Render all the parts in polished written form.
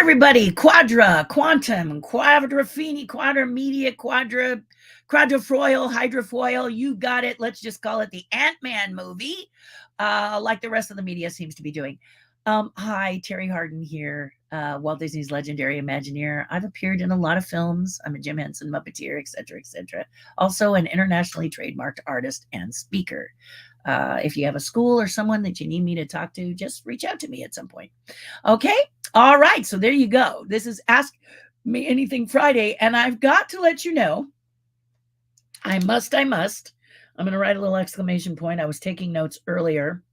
everybody. Quadra, quantum, quadrafini, quadra media, quadrafoil, hydrofoil. You got it. Let's just call it the Ant-Man movie, like the rest of the media seems to be doing. Hi, Terri Hardin here, Walt Disney's legendary Imagineer. I've appeared in a lot of films. I'm a Jim Henson Muppeteer, etc., etc. Also an internationally trademarked artist and speaker. If you have a school or someone that you need me to talk to, just reach out to me at some point. Okay? All right. So there you go. This is Ask Me Anything Friday. And I've got to let you know, I must. I'm going to write a little exclamation point. I was taking notes earlier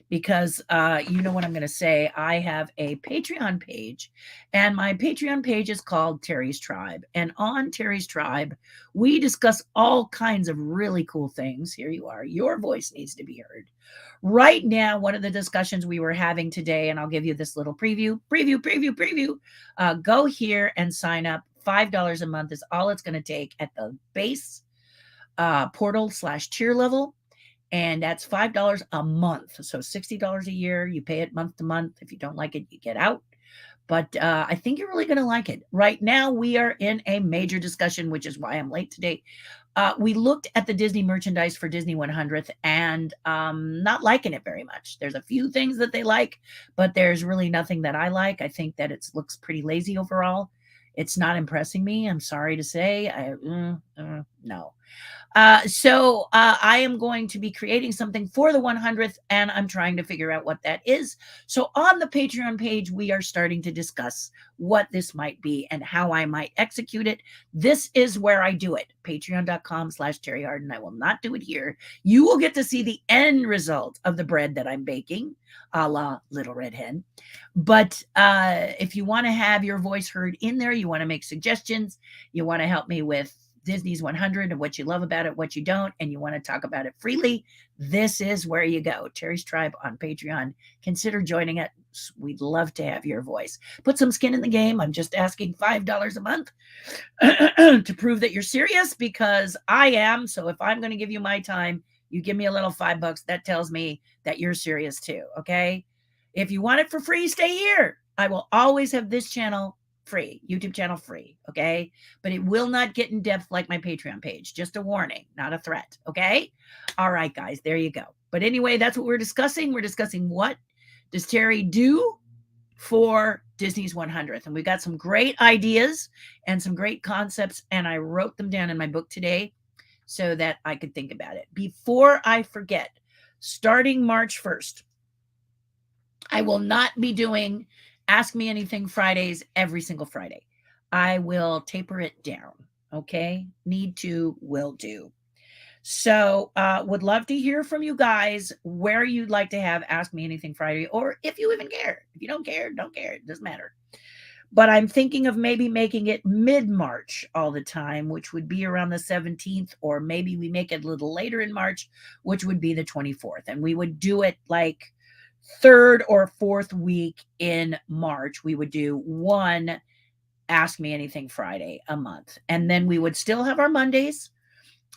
because you know what I'm going to say. I have a Patreon page, and my Patreon page is called Terri's Tribe. And on Terri's Tribe, we discuss all kinds of really cool things. Here you are. Your voice needs to be heard. Right now, one of the discussions we were having today, and I'll give you this little preview. Go here and sign up. $5 a month is all it's going to take at the base portal/tier level. And that's $5 a month. So $60 a year. You pay it month to month. If you don't like it, you get out. But I think you're really going to like it. Right now, we are in a major discussion, which is why I'm late today. We looked at the Disney merchandise for Disney 100th and not liking it very much. There's a few things that they like, but there's really nothing that I like. I think that it looks pretty lazy overall. It's not impressing me. I'm sorry to say. No. So I am going to be creating something for the 100th, and I'm trying to figure out what that is. So on the Patreon page, we are starting to discuss what this might be and how I might execute it. This is where I do it. Patreon.com/Terri Hardin. I will not do it here. You will get to see the end result of the bread that I'm baking, a la Little Red Hen. But if you want to have your voice heard in there, you want to make suggestions, you want to help me with Disney's 100 and what you love about it, what you don't, and you want to talk about it freely, this is where you go. Terri's Tribe on Patreon. Consider joining it. We'd love to have your voice. Put some skin in the game. I'm just asking $5 a month to prove that you're serious, because I am. So if I'm going to give you my time, you give me a little $5. That tells me that you're serious too. Okay. If you want it for free, stay here. I will always have this channel free, YouTube channel free, okay? But it will not get in depth like my Patreon page. Just a warning, not a threat, okay? All right, guys, there you go. But anyway, that's what we're discussing. We're discussing what does Terri do for Disney's 100th. And we got some great ideas and some great concepts, and I wrote them down in my book today so that I could think about it. Before I forget, starting March 1st, I will not be doing Ask Me Anything Fridays every single Friday. I will taper it down. Okay. Need to, will do. So would love to hear from you guys where you'd like to have Ask Me Anything Friday, or if you even care. If you don't care, don't care. It doesn't matter. But I'm thinking of maybe making it mid-March all the time, which would be around the 17th, or maybe we make it a little later in March, which would be the 24th. And we would do it like third or fourth week in March. We would do one Ask Me Anything Friday a month. And then we would still have our Mondays.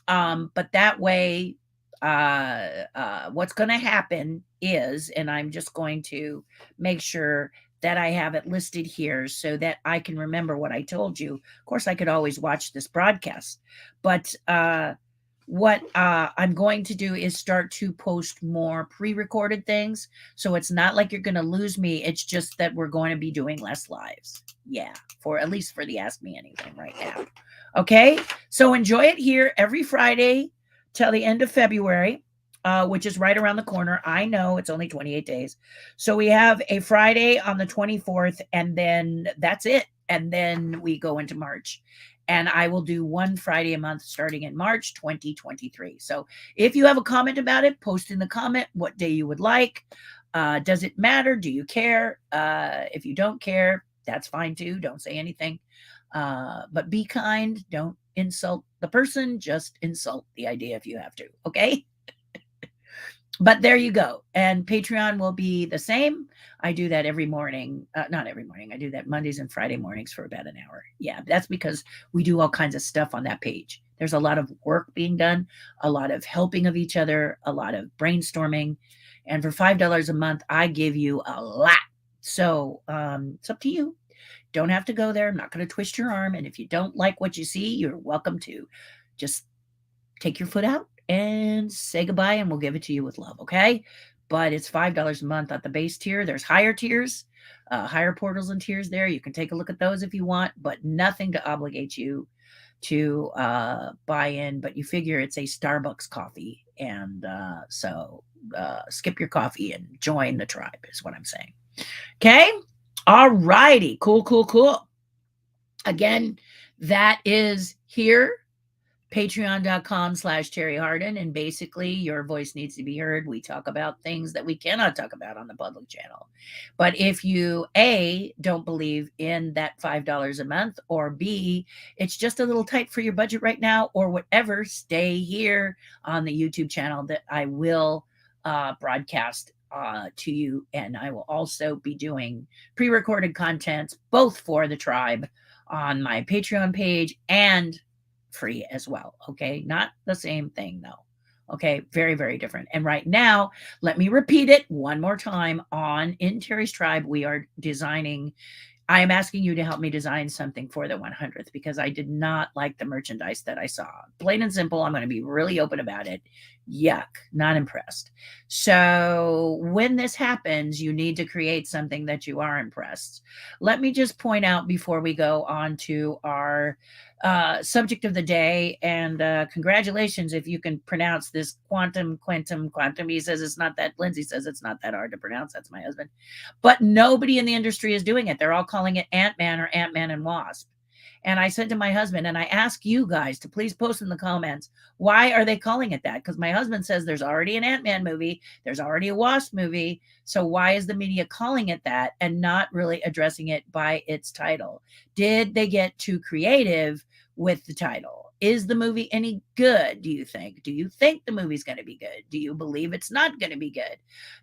But that way, what's going to happen is, and I'm just going to make sure that I have it listed here so that I can remember what I told you. Of course, I could always watch this broadcast, but what I'm going to do is start to post more pre-recorded things. So it's not like you're going to lose me. It's just that we're going to be doing less lives. Yeah, for at least for the Ask Me Anything right now. Okay, so enjoy it here every Friday till the end of February, which is right around the corner. I know it's only 28 days. So we have a Friday on the 24th, and then that's it. And then we go into March. And I will do one Friday a month starting in March 2023. So if you have a comment about it, post in the comment what day you would like. Does it matter? Do you care? If you don't care, that's fine too. Don't say anything. But be kind. Don't insult the person. Just insult the idea if you have to. Okay? But there you go. And Patreon will be the same. I do that every morning. Not every morning. I do that Mondays and Friday mornings for about an hour. Yeah, that's because we do all kinds of stuff on that page. There's a lot of work being done, a lot of helping of each other, a lot of brainstorming. And for $5 a month, I give you a lot. So it's up to you. Don't have to go there. I'm not going to twist your arm. And if you don't like what you see, you're welcome to just take your foot out and say goodbye, and we'll give it to you with love, okay? But it's $5 a month at the base tier. There's higher tiers, higher portals and tiers there. You can take a look at those if you want, but nothing to obligate you to buy in. But you figure it's a Starbucks coffee, and so skip your coffee and join the tribe is what I'm saying. Okay? All righty. Cool, cool, cool. Again, that is here, patreon.com/Terri Hardin. And basically, your voice needs to be heard. We talk about things that we cannot talk about on the public channel. But if you, A, don't believe in that $5 a month, or B, it's just a little tight for your budget right now, or whatever, stay here on the YouTube channel that I will broadcast to you. And I will also be doing pre-recorded content, both for the tribe on my Patreon page and free as well. Okay. Not the same thing though. Okay. Very, very different. And right now, let me repeat it one more time. In Terri's Tribe, we are designing, I am asking you to help me design something for the 100th, because I did not like the merchandise that I saw. Plain and simple. I'm going to be really open about it. Yuck. Not impressed. So when this happens, you need to create something that you are impressed. Let me just point out before we go on to our subject of the day, and congratulations if you can pronounce this quantum. He says it's not that. Lindsay says it's not that hard to pronounce. That's my husband. But nobody in the industry is doing it. They're all calling it Ant-Man or Ant-Man and Wasp. And I said to my husband, and I ask you guys to please post in the comments, why are they calling it that? Because my husband says there's already an Ant-Man movie, there's already a Wasp movie, so why is the media calling it that and not really addressing it by its title? Did they get too creative with the title? Is the movie any good, do you think? Do you think the movie's going to be good? Do you believe it's not going to be good?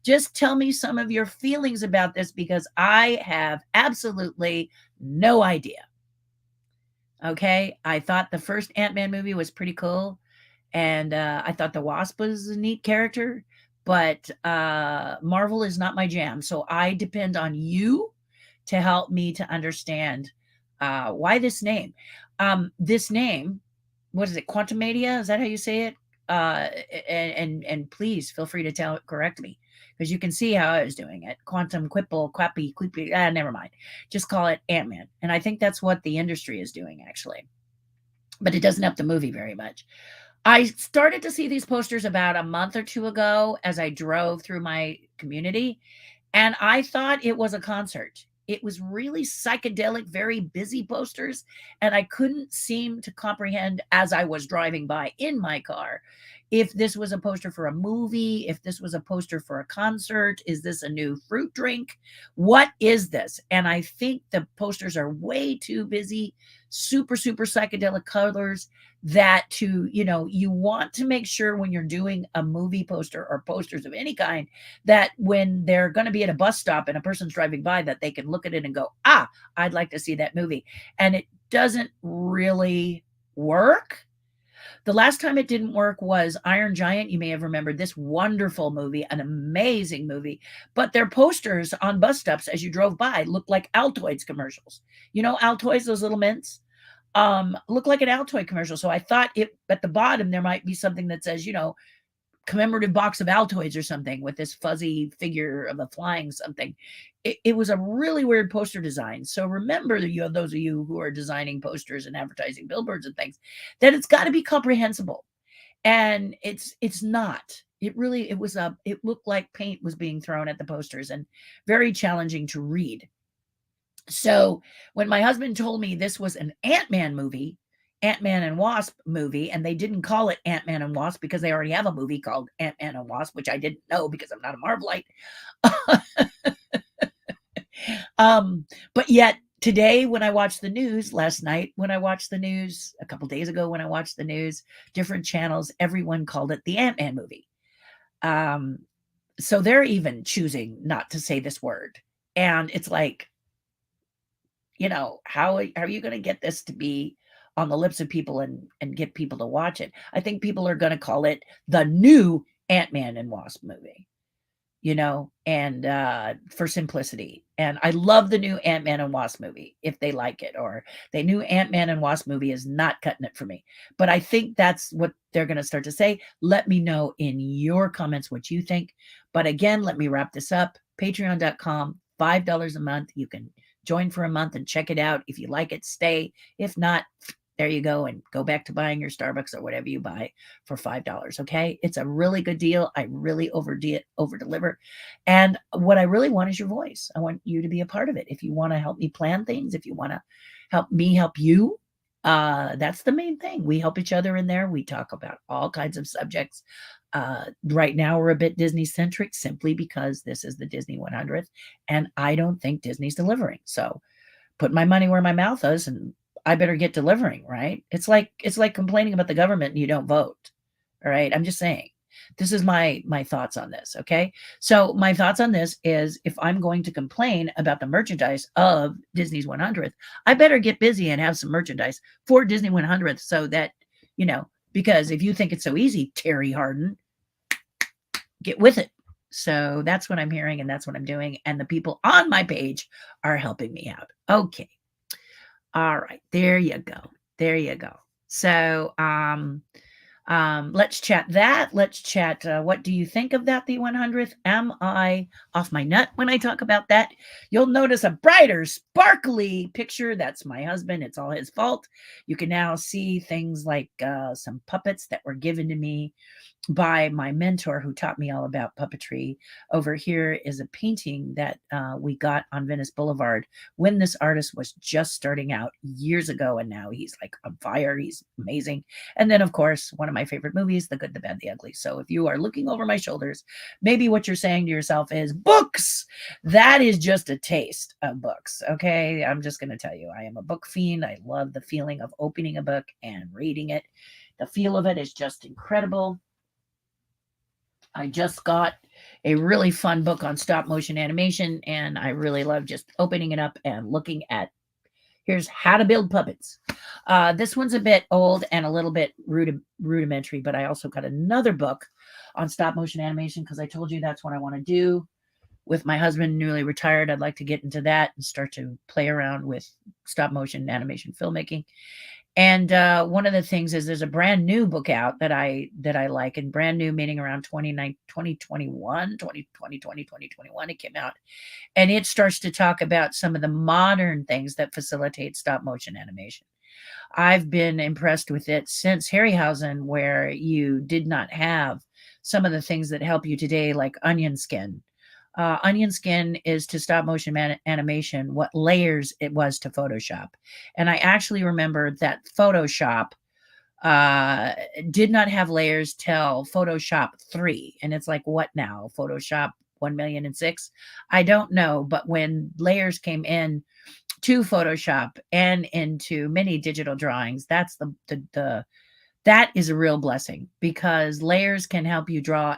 Just tell me some of your feelings about this, because I have absolutely no idea. Okay, I thought the first Ant-Man movie was pretty cool, and I thought the Wasp was a neat character, but Marvel is not my jam, so I depend on you to help me to understand why this name. This name, what is it, Quantumedia? Is that how you say it? And please feel free to correct me, because you can see how I was doing it. Quantum, quipple, quappy, queepy. Never mind. Just call it Ant-Man. And I think that's what the industry is doing, actually. But it doesn't help the movie very much. I started to see these posters about a month or two ago as I drove through my community, and I thought it was a concert. It was really psychedelic, very busy posters, and I couldn't seem to comprehend as I was driving by in my car if this was a poster for a movie, if this was a poster for a concert. Is this a new fruit drink? What is this? And I think the posters are way too busy, super, super psychedelic colors, that you want to make sure when you're doing a movie poster or posters of any kind, that when they're going to be at a bus stop and a person's driving by, that they can look at it and go, I'd like to see that movie. And it doesn't really work. The last time it didn't work was Iron Giant. You may have remembered this wonderful movie, an amazing movie, but their posters on bus stops as you drove by looked like Altoids commercials. You know, Altoids, those little mints, look like an Altoid commercial. So I thought at the bottom, there might be something that says, commemorative box of Altoids or something with this fuzzy figure of a flying something. It was a really weird poster design. So remember, those of you who are designing posters and advertising billboards and things, that it's got to be comprehensible. And it's not. It looked like paint was being thrown at the posters and very challenging to read. So when my husband told me this was an Ant-Man movie, Ant-Man and Wasp movie, and they didn't call it Ant-Man and Wasp because they already have a movie called Ant-Man and Wasp, which I didn't know because I'm not a Marvelite. But yet today, when I watched the news, last night, when I watched the news, a couple days ago, when I watched the news, different channels, everyone called it the Ant-Man movie. So they're even choosing not to say this word. And it's like, how are you going to get this to be on the lips of people and get people to watch it? I think people are going to call it the new Ant-Man and Wasp movie. and for simplicity. And I love the new Ant-Man and Wasp movie, if they like it, or the new Ant-Man and Wasp movie is not cutting it for me. But I think that's what they're going to start to say. Let me know in your comments what you think. But again, let me wrap this up. Patreon.com, $5 a month. You can join for a month and check it out. If you like it, stay. If not, there you go, and go back to buying your Starbucks or whatever you buy for $5. Okay. It's a really good deal. I really over deliver. And what I really want is your voice. I want you to be a part of it. If you want to help me plan things, if you want to help me help you, that's the main thing. We help each other in there. We talk about all kinds of subjects. Right now, we're a bit Disney centric simply because this is the Disney 100th, and I don't think Disney's delivering. So put my money where my mouth is, and I better get delivering, right? It's like complaining about the government and you don't vote. All right. I'm just saying. This is my thoughts on this. Okay. So my thoughts on this is, if I'm going to complain about the merchandise of Disney's 100th, I better get busy and have some merchandise for Disney 100th, so that, because if you think it's so easy, TERRI HARDIN, get with it. So that's what I'm hearing, and that's what I'm doing. And the people on my page are helping me out. Okay. All right. There you go. There you go. So let's chat that. Let's chat. What do you think of that, the 100th? Am I off my nut when I talk about that? You'll notice a brighter, sparkly picture. That's my husband. It's all his fault. You can now see things like some puppets that were given to me by my mentor, who taught me all about puppetry. Over here is a painting that we got on Venice Boulevard when this artist was just starting out years ago, and now he's like on fire. He's amazing. And then, of course, one of my favorite movies, The Good, the Bad, the Ugly. So if you are looking over my shoulders, maybe what you're saying to yourself is, books. That is just a taste of books. Okay. I'm just going to tell you, I am a book fiend. I love the feeling of opening a book and reading it. The feel of it is just incredible. I just got a really fun book on stop motion animation, and I really love just opening it up and looking at, here's how to build puppets. This one's a bit old and a little bit rudimentary, but I also got another book on stop motion animation, because I told you that's what I want to do with my husband, newly retired. I'd like to get into that and start to play around with stop motion animation filmmaking. And one of the things is, there's a brand new book out that I like, and brand new meaning around 2021, it came out. And it starts to talk about some of the modern things that facilitate stop motion animation. I've been impressed with it since Harryhausen, where you did not have some of the things that help you today, like onion skin. Onion skin is to stop motion animation what layers it was to Photoshop. And I actually remember that Photoshop did not have layers till Photoshop 3. And it's like, what now? Photoshop 1,000,006? I don't know. But when layers came in to Photoshop and into many digital drawings, that's that is a real blessing, because layers can help you draw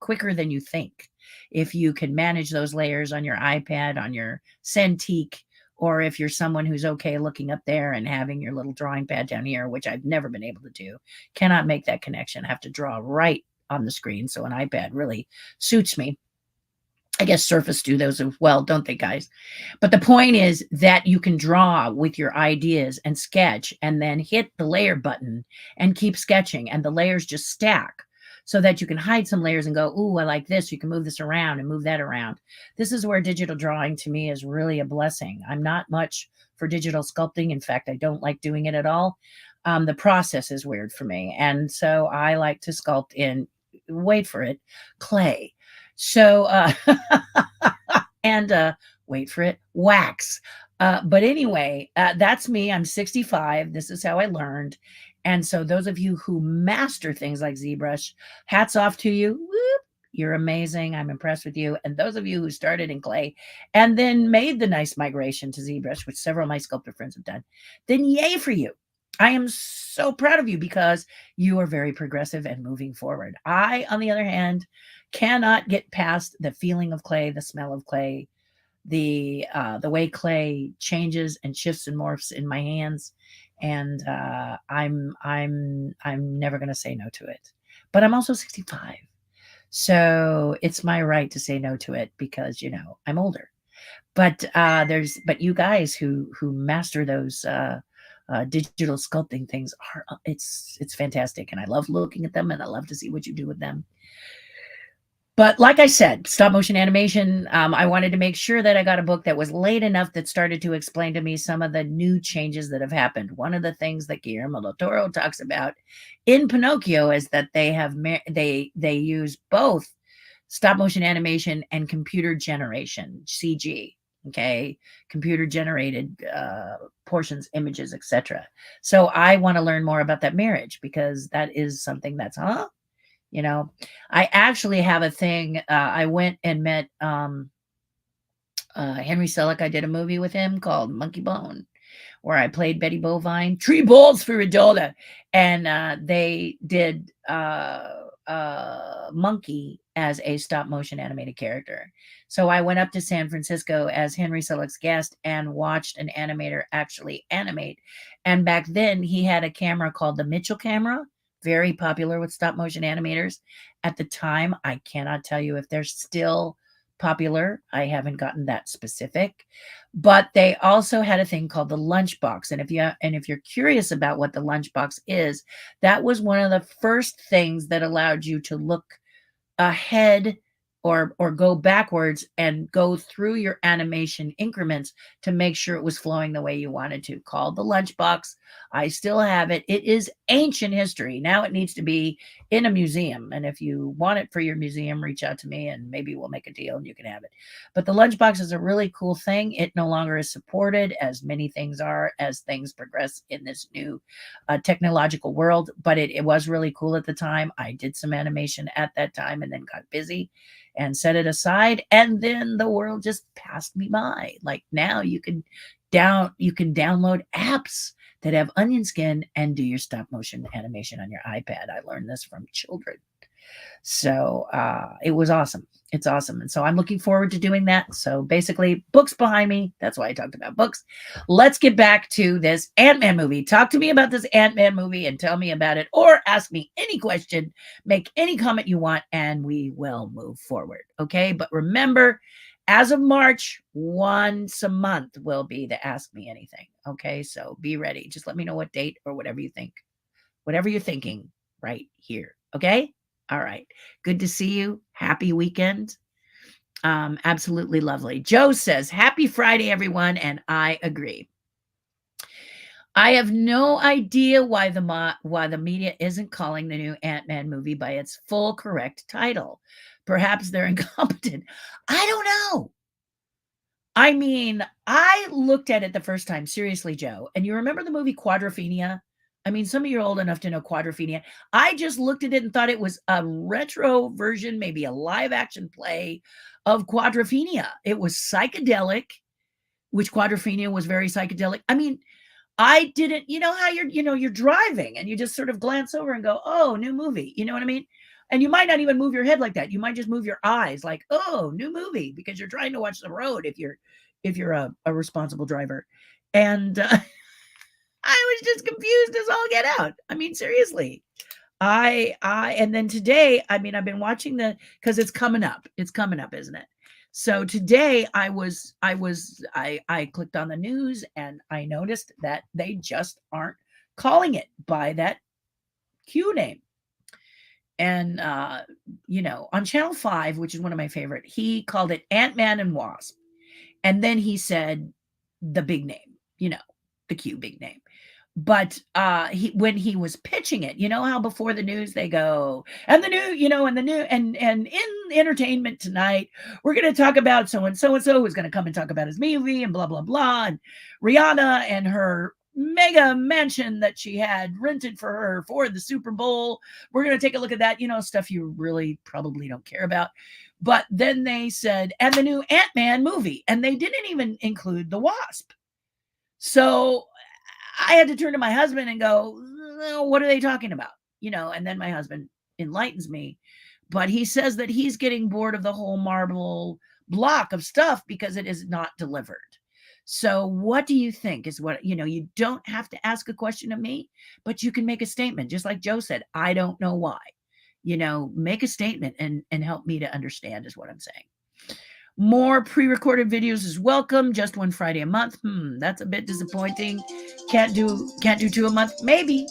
quicker than you think. If you can manage those layers on your iPad, on your Cintiq, or if you're someone who's okay looking up there and having your little drawing pad down here, which I've never been able to do, cannot make that connection. I have to draw right on the screen. So an iPad really suits me. I guess Surface do those as well, don't they, guys? But the point is that you can draw with your ideas and sketch, and then hit the layer button and keep sketching, and the layers just stack, so that you can hide some layers and go, ooh, I like this. You can move this around and move that around. This is where digital drawing to me is really a blessing. I'm not much for digital sculpting. In fact, I don't like doing it at all. The process is weird for me. And so I like to sculpt in, wait for it, clay. So, and wait for it, wax. But anyway, that's me. I'm 65. This is how I learned. And so those of you who master things like ZBrush, hats off to you. Whoop, you're amazing. I'm impressed with you. And those of you who started in clay and then made the nice migration to ZBrush, which several of my sculptor friends have done, then yay for you. I am so proud of you, because you are very progressive and moving forward. I, on the other hand, cannot get past the feeling of clay, the smell of clay, the way clay changes and shifts and morphs in my hands. And I'm never going to say no to it. But I'm also 65. So it's my right to say no to it because, I'm older. But but you guys who master those digital sculpting things are it's fantastic, and I love looking at them, and I love to see what you do with them. But like I said, stop motion animation, I wanted to make sure that I got a book that was late enough that started to explain to me some of the new changes that have happened. One of the things that Guillermo del Toro talks about in Pinocchio is that they use both stop motion animation and computer generation, CG. Okay, computer generated portions, images, etc. So I want to learn more about that marriage because that is something that's you know, I actually have a thing. I went and met Henry Selick. I did a movie with him called Monkey Bone, where I played Betty Bovine, 3 balls for a dollar. And they did Monkey as a stop motion animated character. So I went up to San Francisco as Henry Selick's guest and watched an animator actually animate. And back then he had a camera called the Mitchell camera, very popular with stop motion animators. At the time, I cannot tell you if they're still popular. I haven't gotten that specific. But they also had a thing called the lunchbox, and if you're curious about what the lunchbox is, that was one of the first things that allowed you to look ahead or go backwards and go through your animation increments to make sure it was flowing the way you wanted to. Called the lunchbox. I still have it. It is ancient history. Now it needs to be in a museum. And if you want it for your museum, reach out to me and maybe we'll make a deal and you can have it. But the lunchbox is a really cool thing. It no longer is supported, as many things are, as things progress in this new technological world. But it was really cool at the time. I did some animation at that time and then got busy and set it aside, and then the world just passed me by. Like now you can download apps that have onion skin and do your stop motion animation on your iPad. I learned this from children. So it was awesome. It's awesome. And so I'm looking forward to doing that. So basically, books behind me. That's why I talked about books. Let's get back to this Ant-Man movie. Talk to me about this Ant-Man movie and tell me about it, or ask me any question, make any comment you want, and we will move forward. Okay. But remember, as of March, once a month will be the Ask Me Anything. Okay. So be ready. Just let me know what date or whatever you think, whatever you're thinking right here. Okay. All right. Good to see you. Happy weekend. Absolutely lovely. Joe says, happy Friday, everyone. And I agree. I have no idea why the media isn't calling the new Ant-Man movie by its full correct title. Perhaps they're incompetent. I don't know. I mean, I looked at it the first time, seriously, Joe. And you remember the movie Quadrophenia? I mean, some of you are old enough to know Quadrophenia. I just looked at it and thought it was a retro version, maybe a live action play of Quadrophenia. It was psychedelic, which Quadrophenia was very psychedelic. I mean, I didn't, how you're driving and you just sort of glance over and go, oh, new movie. You know what I mean? And you might not even move your head like that. You might just move your eyes like, oh, new movie, because you're trying to watch the road if you're a responsible driver. And I was just confused as all get out. I mean, seriously. And then today, I mean, I've been watching because it's coming up. It's coming up, isn't it? So today I clicked on the news and I noticed that they just aren't calling it by that Q name. And on Channel 5, which is one of my favorite, he called it Ant-Man and Wasp. And then he said the big name, the Q big name. But when he was pitching it, you know how before the news they go, and the new, and in entertainment tonight, we're going to talk about so and so who's going to come and talk about his movie and blah, blah, blah. And Rihanna and her mega mansion that she had rented for her for the Super Bowl. We're going to take a look at that, stuff you really probably don't care about. But then they said, and the new Ant-Man movie, and they didn't even include the Wasp. So I had to turn to my husband and go, what are they talking about? And then my husband enlightens me, but he says that he's getting bored of the whole Marvel block of stuff because it is not delivered. So what do you think is what, you don't have to ask a question of me, but you can make a statement. Just like Joe said, I don't know why. make a statement and help me to understand is what I'm saying. More pre-recorded videos is welcome. Just one Friday a month. That's a bit disappointing. Can't do 2 a month. Maybe.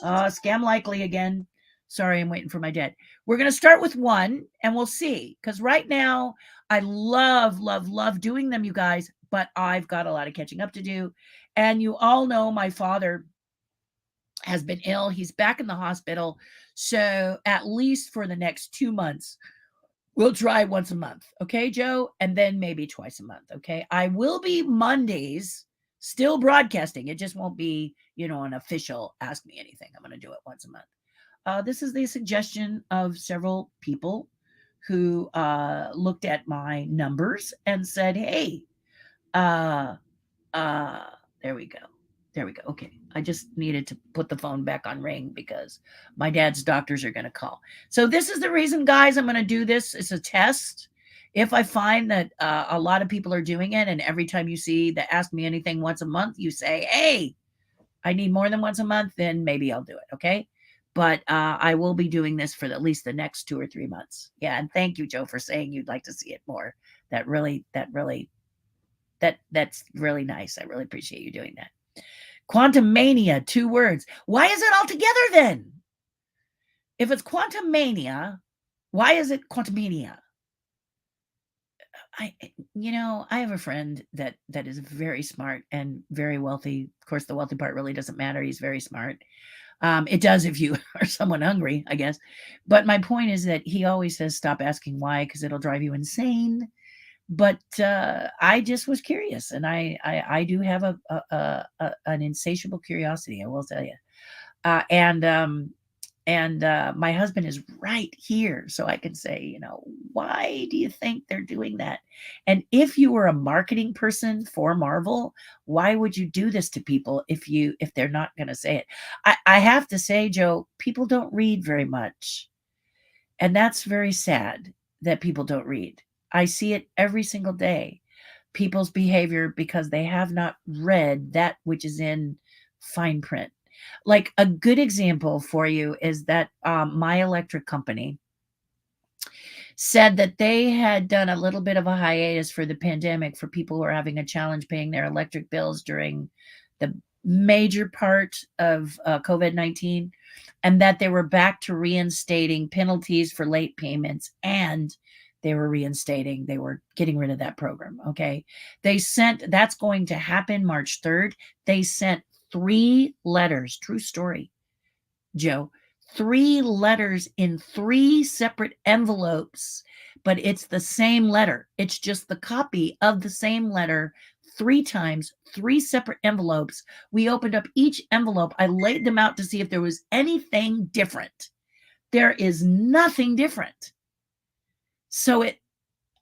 Scam likely again. Sorry, I'm waiting for my dad. We're going to start with one and we'll see. Because right now, I love, love, love doing them, you guys, but I've got a lot of catching up to do. And you all know my father has been ill. He's back in the hospital. So at least for the next 2 months, we'll try once a month. Okay, Joe? And then maybe twice a month. Okay. I will be Mondays still broadcasting. It just won't be, an official Ask Me Anything. I'm going to do it once a month. This is the suggestion of several people who looked at my numbers and said, hey, uh, there we go. There we go. Okay. I just needed to put the phone back on ring because my dad's doctors are going to call. So this is the reason, guys, I'm going to do this. It's a test. If I find that a lot of people are doing it, and every time you see the Ask Me Anything once a month, you say, hey, I need more than once a month, then maybe I'll do it. Okay. But I will be doing this for at least the next 2 or 3 months. Yeah. And thank you, Joe, for saying you'd like to see it more. That's really nice. I really appreciate you doing that. Quantum mania, 2 words. Why is it all together then? If it's quantum mania, why is it quantumania? I have a friend that is very smart and very wealthy. Of course, the wealthy part really doesn't matter. He's very smart. It does if you are someone hungry, I guess. But my point is that he always says, stop asking why, because it'll drive you insane. But I just was curious, and I do have an insatiable curiosity, I will tell you. And my husband is right here, so I can say, why do you think they're doing that? And if you were a marketing person for Marvel, why would you do this to people if they're not going to say it? I have to say, Joe, people don't read very much, and that's very sad that people don't read. I see it every single day. People's behavior because they have not read that which is in fine print. Like a good example for you is that my electric company said that they had done a little bit of a hiatus for the pandemic for people who are having a challenge paying their electric bills during the major part of COVID-19, and that they were back to reinstating penalties for late payments, and they were getting rid of that program. Okay. That's going to happen March 3rd. They sent 3 letters, true story, Joe, 3 letters in 3 separate envelopes, but it's the same letter. It's just the copy of the same letter 3 times, 3 separate envelopes. We opened up each envelope. I laid them out to see if there was anything different. There is nothing different. So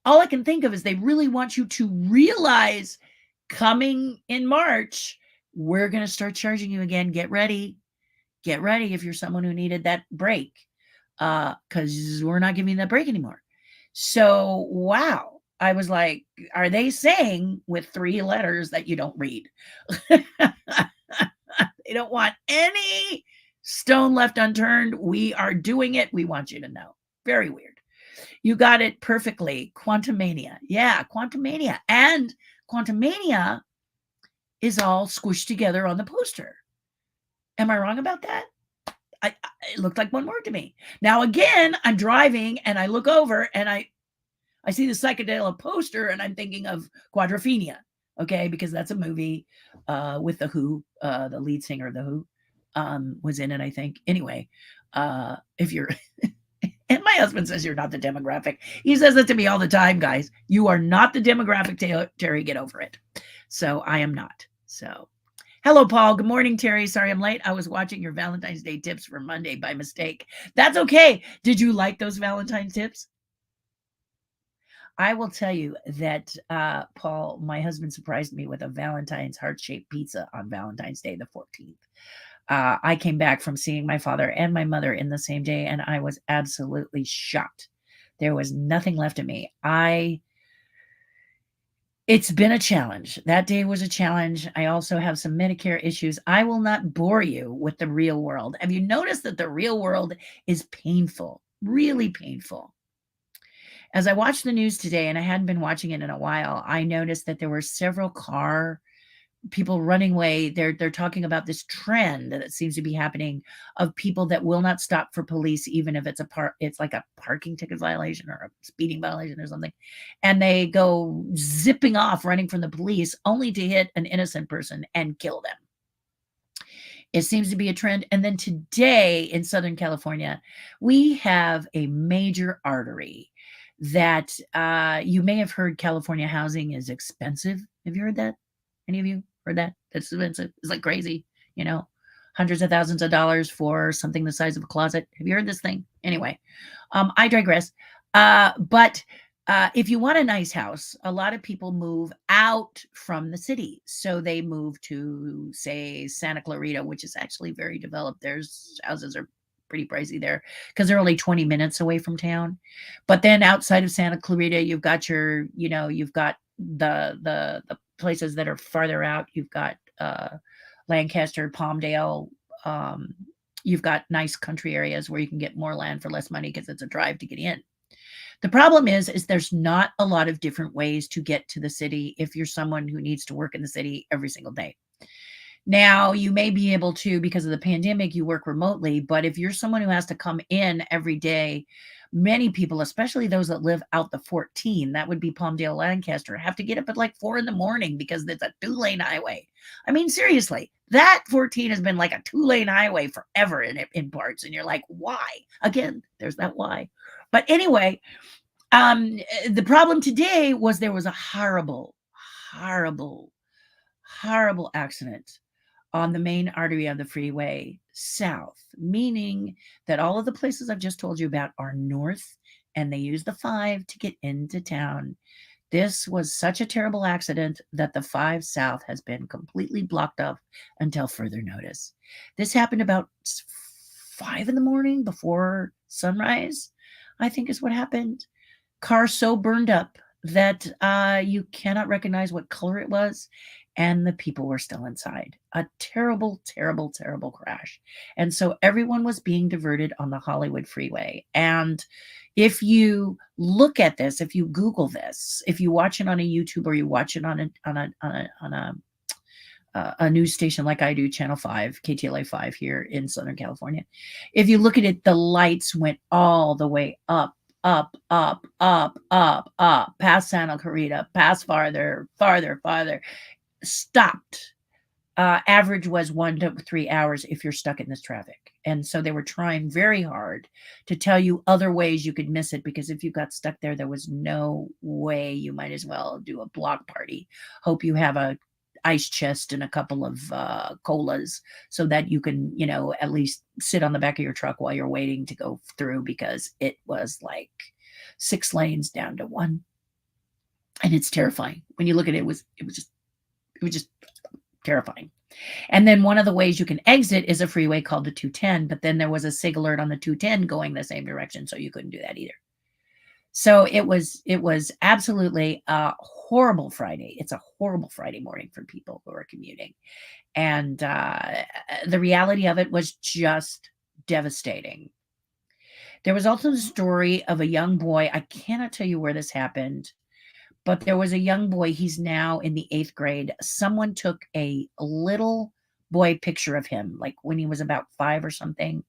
all I can think of is they really want you to realize coming in March, we're going to start charging you again. Get ready. Get ready if you're someone who needed that break, because we're not giving you that break anymore. So, wow. I was like, are they saying with 3 letters that you don't read? They don't want any stone left unturned. We are doing it. We want you to know. Very weird. You got it perfectly. Quantumania. Yeah, Quantumania. And Quantumania is all squished together on the poster. Am I wrong about that? It looked like one word to me. Now, again, I'm driving and I look over and I see the psychedelic poster and I'm thinking of Quadrophenia, okay? Because that's a movie with The Who, the lead singer of The Who was in it, I think. Anyway, if you're... And my husband says you're not the demographic. He says it to me all the time, guys. You are not the demographic, Terri. Get over it. So I am not. So, hello, Paul. Good morning, Terri. Sorry I'm late. I was watching your Valentine's Day tips for Monday by mistake. That's okay. Did you like those Valentine's tips? I will tell you that, Paul, my husband surprised me with a Valentine's heart-shaped pizza on Valentine's Day, the 14th. I came back from seeing my father and my mother in the same day, and I was absolutely shocked. There was nothing left of me. It's been a challenge. That day was a challenge. I also have some Medicare issues. I will not bore you with the real world. Have you noticed that the real world is painful, really painful? As I watched the news today, and I hadn't been watching it in a while, I noticed that there were several car people running away. They're talking about this trend that seems to be happening of people that will not stop for police, even if it's like a parking ticket violation or a speeding violation or something. And they go zipping off running from the police only to hit an innocent person and kill them. It seems to be a trend. And then today in Southern California, we have a major artery that you may have heard California housing is expensive. Have you heard that? Any of you heard that? That's expensive. It's like crazy, you know, hundreds of thousands of dollars for something the size of a closet. Have you heard this thing? Anyway, I digress. But if you want a nice house, a lot of people move out from the city. So they move to, say, Santa Clarita, which is actually very developed. There's houses are pretty pricey there because they're only 20 minutes away from town. But then outside of Santa Clarita, you've got you've got the places that are farther out. You've got Lancaster, Palmdale. Um, you've got nice country areas where you can get more land for less money because it's a drive to get in. The problem is there's not a lot of different ways to get to the city if you're someone who needs to work in the city every single day. Now, you may be able to, because of the pandemic, you work remotely, but if you're someone who has to come in every day, many people, especially those that live out the 14, that would be Palmdale, Lancaster, have to get up at like 4 in the morning because it's a 2-lane highway. I mean, seriously, that 14 has been like a 2-lane highway forever in parts. And you're like, why? Again, there's that why. But anyway, the problem today was there was a horrible, horrible, horrible accident on the main artery of the freeway south, meaning that all of the places I've just told you about are north and they use the 5 to get into town. This was such a terrible accident that the 5 south has been completely blocked off until further notice. This happened about 5 in the morning before sunrise, I think is what happened. Car so burned up that you cannot recognize what color it was, and the people were still inside. A terrible, terrible, terrible crash. And so everyone was being diverted on the Hollywood freeway. And if you look at this, if you Google this, if you watch it on a YouTube or you watch it on a news station like I do, Channel 5, KTLA 5 here in Southern California, if you look at it, the lights went all the way up, up, up, up, up, up, past Santa Clarita, past farther, farther, farther, stopped. Average was 1 to 3 hours if you're stuck in this traffic. And so they were trying very hard to tell you other ways you could miss it, because if you got stuck there, there was no way. You might as well do a block party. Hope you have a ice chest and a couple of colas so that you can, at least sit on the back of your truck while you're waiting to go through, because it was like 6 lanes down to 1. And it's terrifying. When you look at it, it was just terrifying. And then one of the ways you can exit is a freeway called the 210, but then there was a SIG alert on the 210 going the same direction, so you couldn't do that either. So it was absolutely a horrible Friday. It's a horrible Friday morning for people who are commuting. And the reality of it was just devastating. There was also the story of a young boy. I cannot tell you where this happened, but there was a young boy. He's now in the 8th grade. Someone took a little boy picture of him, like when he was about 5 or something,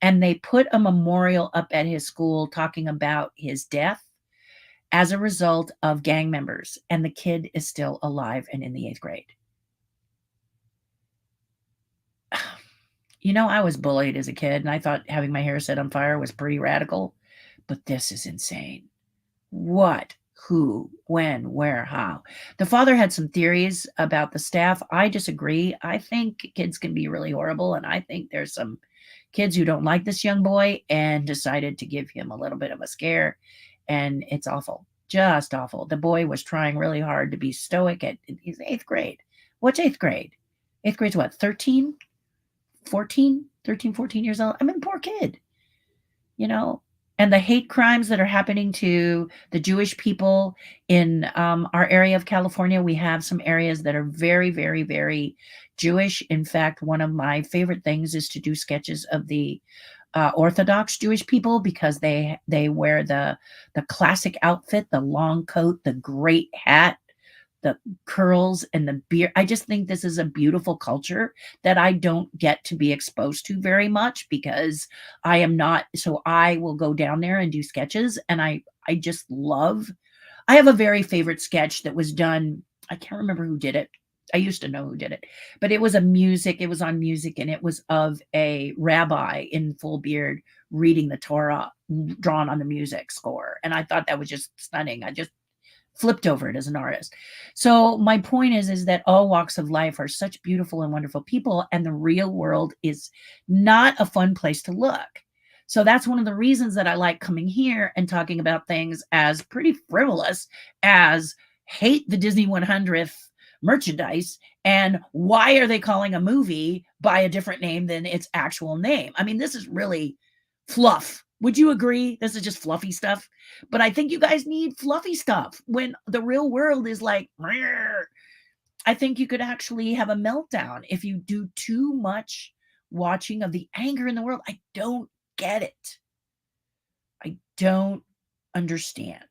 and they put a memorial up at his school talking about his death as a result of gang members. And the kid is still alive and in the 8th grade. I was bullied as a kid, and I thought having my hair set on fire was pretty radical, but this is insane. What? Who, when, where, how? The father had some theories about the staff. I disagree. I think kids can be really horrible, and I think there's some kids who don't like this young boy and decided to give him a little bit of a scare, and it's awful. Just awful. The boy was trying really hard to be stoic at his 8th grade. What's 8th grade? 8th grade's what, 13, 14 years old? I mean, poor kid. And the hate crimes that are happening to the Jewish people in our area of California, we have some areas that are very, very, very Jewish. In fact, one of my favorite things is to do sketches of the Orthodox Jewish people because they wear the classic outfit, the long coat, the great hat, the curls and the beard. I just think this is a beautiful culture that I don't get to be exposed to very much because I am not. So I will go down there and do sketches, and I just love. I have a very favorite sketch that was done. I can't remember who did it. I used to know who did it, but it was a music. It was on music, and it was of a rabbi in full beard reading the Torah drawn on the music score, and I thought that was just stunning. I just flipped over it as an artist. So my point is that all walks of life are such beautiful and wonderful people, and the real world is not a fun place to look. So that's one of the reasons that I like coming here and talking about things as pretty frivolous as hate the Disney 100th merchandise and why are they calling a movie by a different name than its actual name. I mean, this is really fluff. Would you agree? This is just fluffy stuff. But I think you guys need fluffy stuff when the real world is like, "Meow." I think you could actually have a meltdown if you do too much watching of the anger in the world. I don't get it. I don't understand.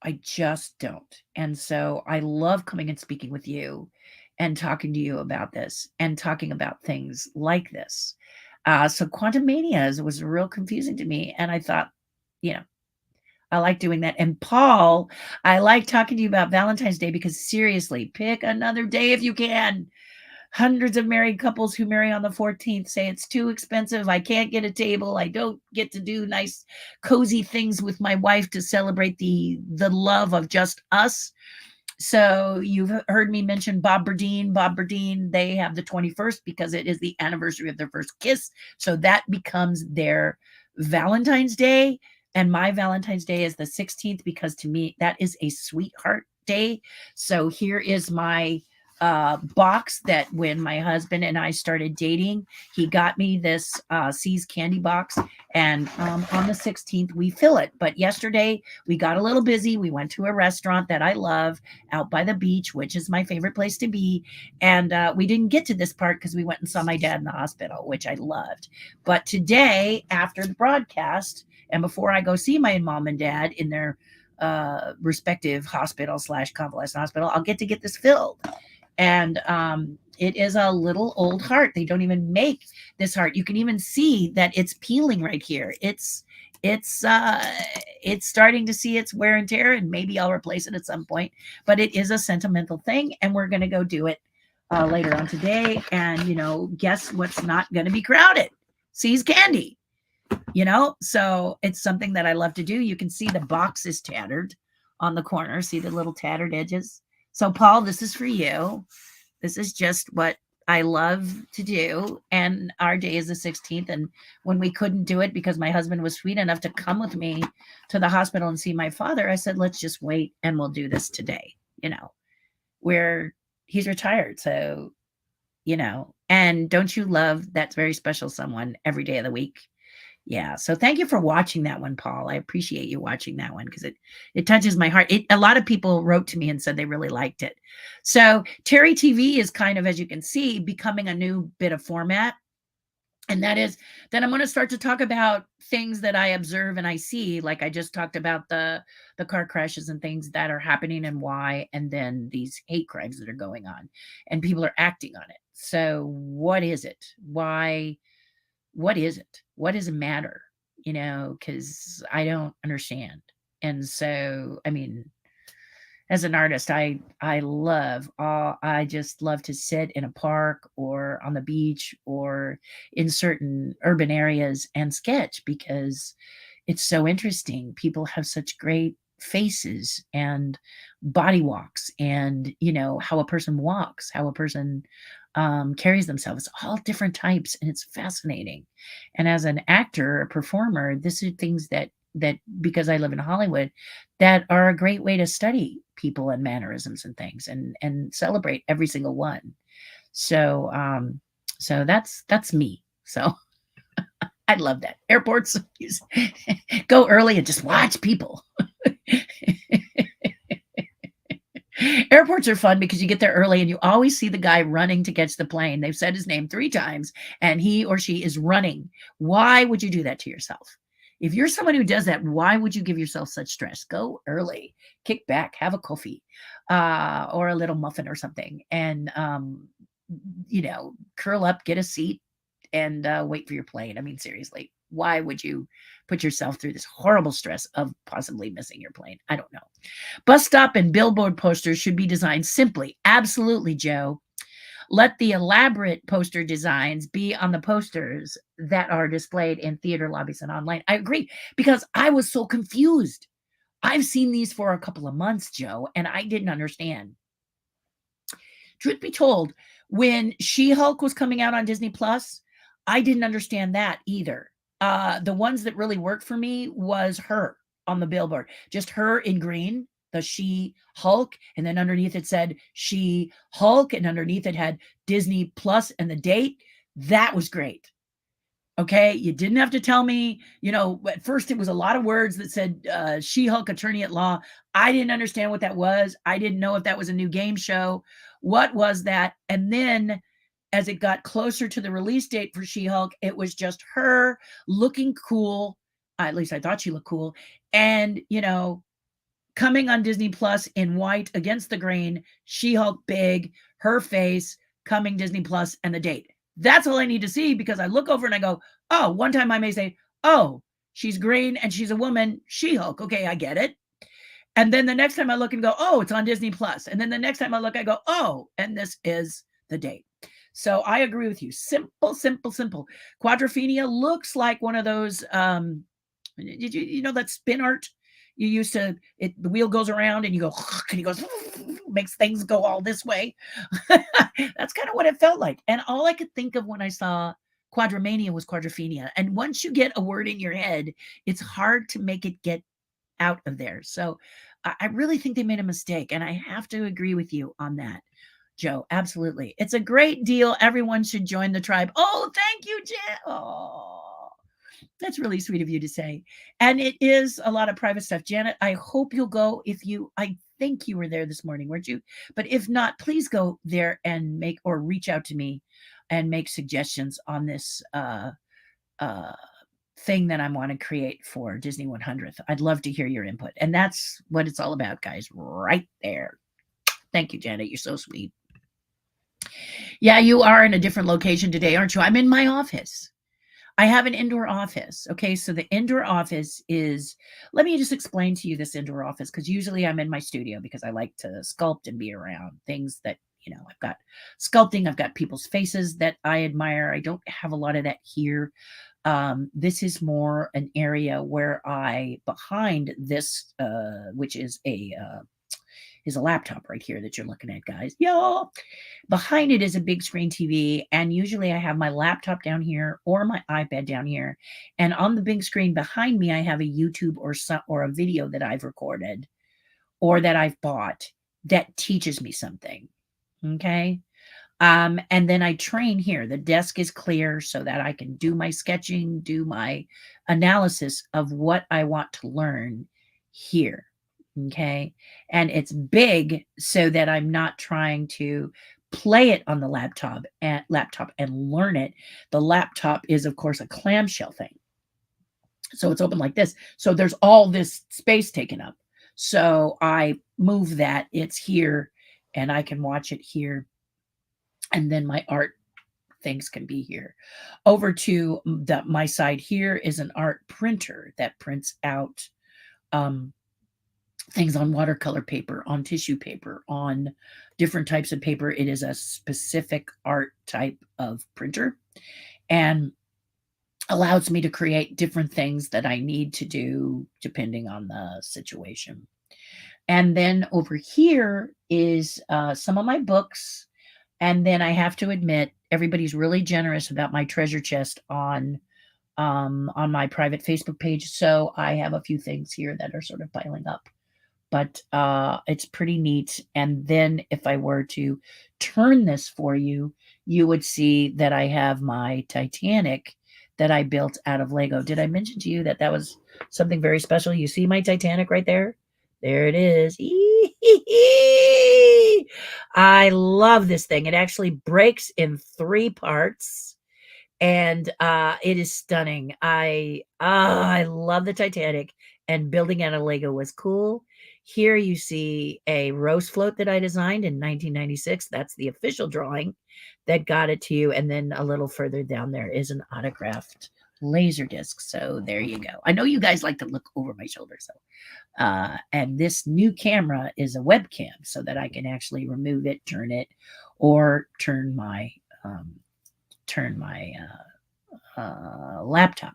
I just don't. And so I love coming and speaking with you and talking to you about this and talking about things like this. So quantum mania was real confusing to me. And I thought, you know, I like doing that. And Paul, I like talking to you about Valentine's Day because seriously, pick another day if you can. Hundreds of married couples who marry on the 14th say it's too expensive. I can't get a table. I don't get to do nice, cozy things with my wife to celebrate the love of just us. So you've heard me mention Bob Berdeen. Bob Berdeen, they have the 21st because it is the anniversary of their first kiss. So that becomes their Valentine's Day. And my Valentine's Day is the 16th because to me, that is a sweetheart day. So here is my box that when my husband and I started dating, he got me this C's candy box. And on the 16th, we fill it. But yesterday, we got a little busy. We went to a restaurant that I love out by the beach, which is my favorite place to be. And we didn't get to this part because we went and saw my dad in the hospital, which I loved. But today, after the broadcast, and before I go see my mom and dad in their respective hospital / convalescent hospital, I'll get to get this filled. And it is a little old heart. They don't even make this heart. You can even see that it's peeling right here. It's starting to see its wear and tear, and maybe I'll replace it at some point. But it is a sentimental thing, and we're going to go do it later on today. And guess what's not going to be crowded? C's candy. So it's something that I love to do. You can see the box is tattered on the corner. See the little tattered edges? So, Paul, this is for you. This is just what I love to do. And our day is the 16th. And when we couldn't do it because my husband was sweet enough to come with me to the hospital and see my father, I said, let's just wait and we'll do this today, where he's retired. So, and don't you love that very special someone every day of the week? Yeah. So thank you for watching that one, Paul. I appreciate you watching that one because it touches my heart. A lot of people wrote to me and said they really liked it. So Terry TV is kind of, as you can see, becoming a new bit of format. And that is that I'm going to start to talk about things that I observe and I see, like I just talked about the car crashes and things that are happening and why, and then these hate crimes that are going on and people are acting on it. So what is it? Why? What is it? What does it matter? Because I don't understand. And so, I mean, as an artist, I just love to sit in a park or on the beach or in certain urban areas and sketch because it's so interesting. People have such great faces and body walks and how a person walks, how a person carries themselves, all different types, and it's fascinating. And as an actor, a performer, this are things that because I live in Hollywood, that are a great way to study people and mannerisms and things and celebrate every single one. So so that's me. So I love that. Airports, go early and just watch people. Airports are fun because you get there early and you always see the guy running to catch the plane. They've said his name 3 times and he or she is running. Why would you do that to yourself? If you're someone who does that, why would you give yourself such stress? Go early, kick back, have a coffee, or a little muffin or something, and curl up, get a seat, and wait for your plane. I mean, seriously, why would you put yourself through this horrible stress of possibly missing your plane? I don't know. Bus stop and billboard posters should be designed simply. Absolutely, Joe. Let the elaborate poster designs be on the posters that are displayed in theater lobbies and online. I agree, because I was so confused. I've seen these for a couple of months, Joe, and I didn't understand. Truth be told, when She-Hulk was coming out on Disney Plus, I didn't understand that either. The ones that really worked for me was her on the billboard, just her in green, the She-Hulk, and then underneath it said She-Hulk, and underneath it had Disney Plus and the date. That was great. Okay, you didn't have to tell me, at first it was a lot of words that said She-Hulk attorney at law. I didn't understand what that was. I didn't know if that was a new game show. What was that? And then as it got closer to the release date for She-Hulk, it was just her looking cool. At least I thought she looked cool. And, coming on Disney Plus in white against the green, She-Hulk big, her face, coming Disney Plus, and the date. That's all I need to see, because I look over and I go, oh, one time I may say, oh, she's green and she's a woman, She-Hulk. Okay, I get it. And then the next time I look and go, oh, it's on Disney Plus. And then the next time I look, I go, oh, and this is the date. So I agree with you. Simple, simple, simple. Quadrophenia looks like one of those, did you know that spin art? You used to, the wheel goes around and you go, and he goes, makes things go all this way. That's kind of what it felt like. And all I could think of when I saw Quadramania was Quadrophenia. And once you get a word in your head, it's hard to make it get out of there. So I really think they made a mistake. And I have to agree with you on that, Joe. Absolutely. It's a great deal. Everyone should join the tribe. Oh, thank you, Jen. Oh, that's really sweet of you to say. And it is a lot of private stuff. Janet, I hope you'll go. I think you were there this morning, weren't you? But if not, please go there and reach out to me and make suggestions on this thing that I want to create for Disney 100th. I'd love to hear your input. And that's what it's all about, guys, right there. Thank you, Janet. You're so sweet. Yeah, you are in a different location today, aren't you? I'm in my office. I have an indoor office. Okay, so the indoor office is, let me just explain to you this indoor office, because usually I'm in my studio because I like to sculpt and be around things that, I've got sculpting, I've got people's faces that I admire. I don't have a lot of that here. This is more an area where behind this, which is a laptop right here that you're looking at, guys. Y'all, behind it is a big screen TV, and usually I have my laptop down here or my iPad down here, and on the big screen behind me I have a YouTube or a video that I've recorded or that I've bought that teaches me something. Okay. And then I train here. The desk is clear so that I can do my sketching, do my analysis of what I want to learn here. Okay. And it's big so that I'm not trying to play it on the laptop and learn it. The laptop is, of course, a clamshell thing. So it's open like this. So there's all this space taken up. So I move that. It's here and I can watch it here. And then my art things can be here. Over to my side here is an art printer that prints out things on watercolor paper, on tissue paper, on different types of paper. It is a specific art type of printer and allows me to create different things that I need to do depending on the situation. And then over here is some of my books. And then I have to admit, everybody's really generous about my treasure chest on my private Facebook page. So I have a few things here that are sort of piling up. But it's pretty neat. And then if I were to turn this for you, you would see that I have my Titanic that I built out of Lego. Did I mention to you that that was something very special? You see my Titanic right there? There it is. I love this thing. It actually breaks in 3 parts, and it is stunning. I love the Titanic, and building out of Lego was cool. Here you see a roast float that I designed in 1996. That's the official drawing that got it to you, and then a little further down there is an autographed laser disc. So there you go. I know you guys like to look over my shoulder, so and this new camera is a webcam so that I can actually remove it, turn it, or turn my laptop.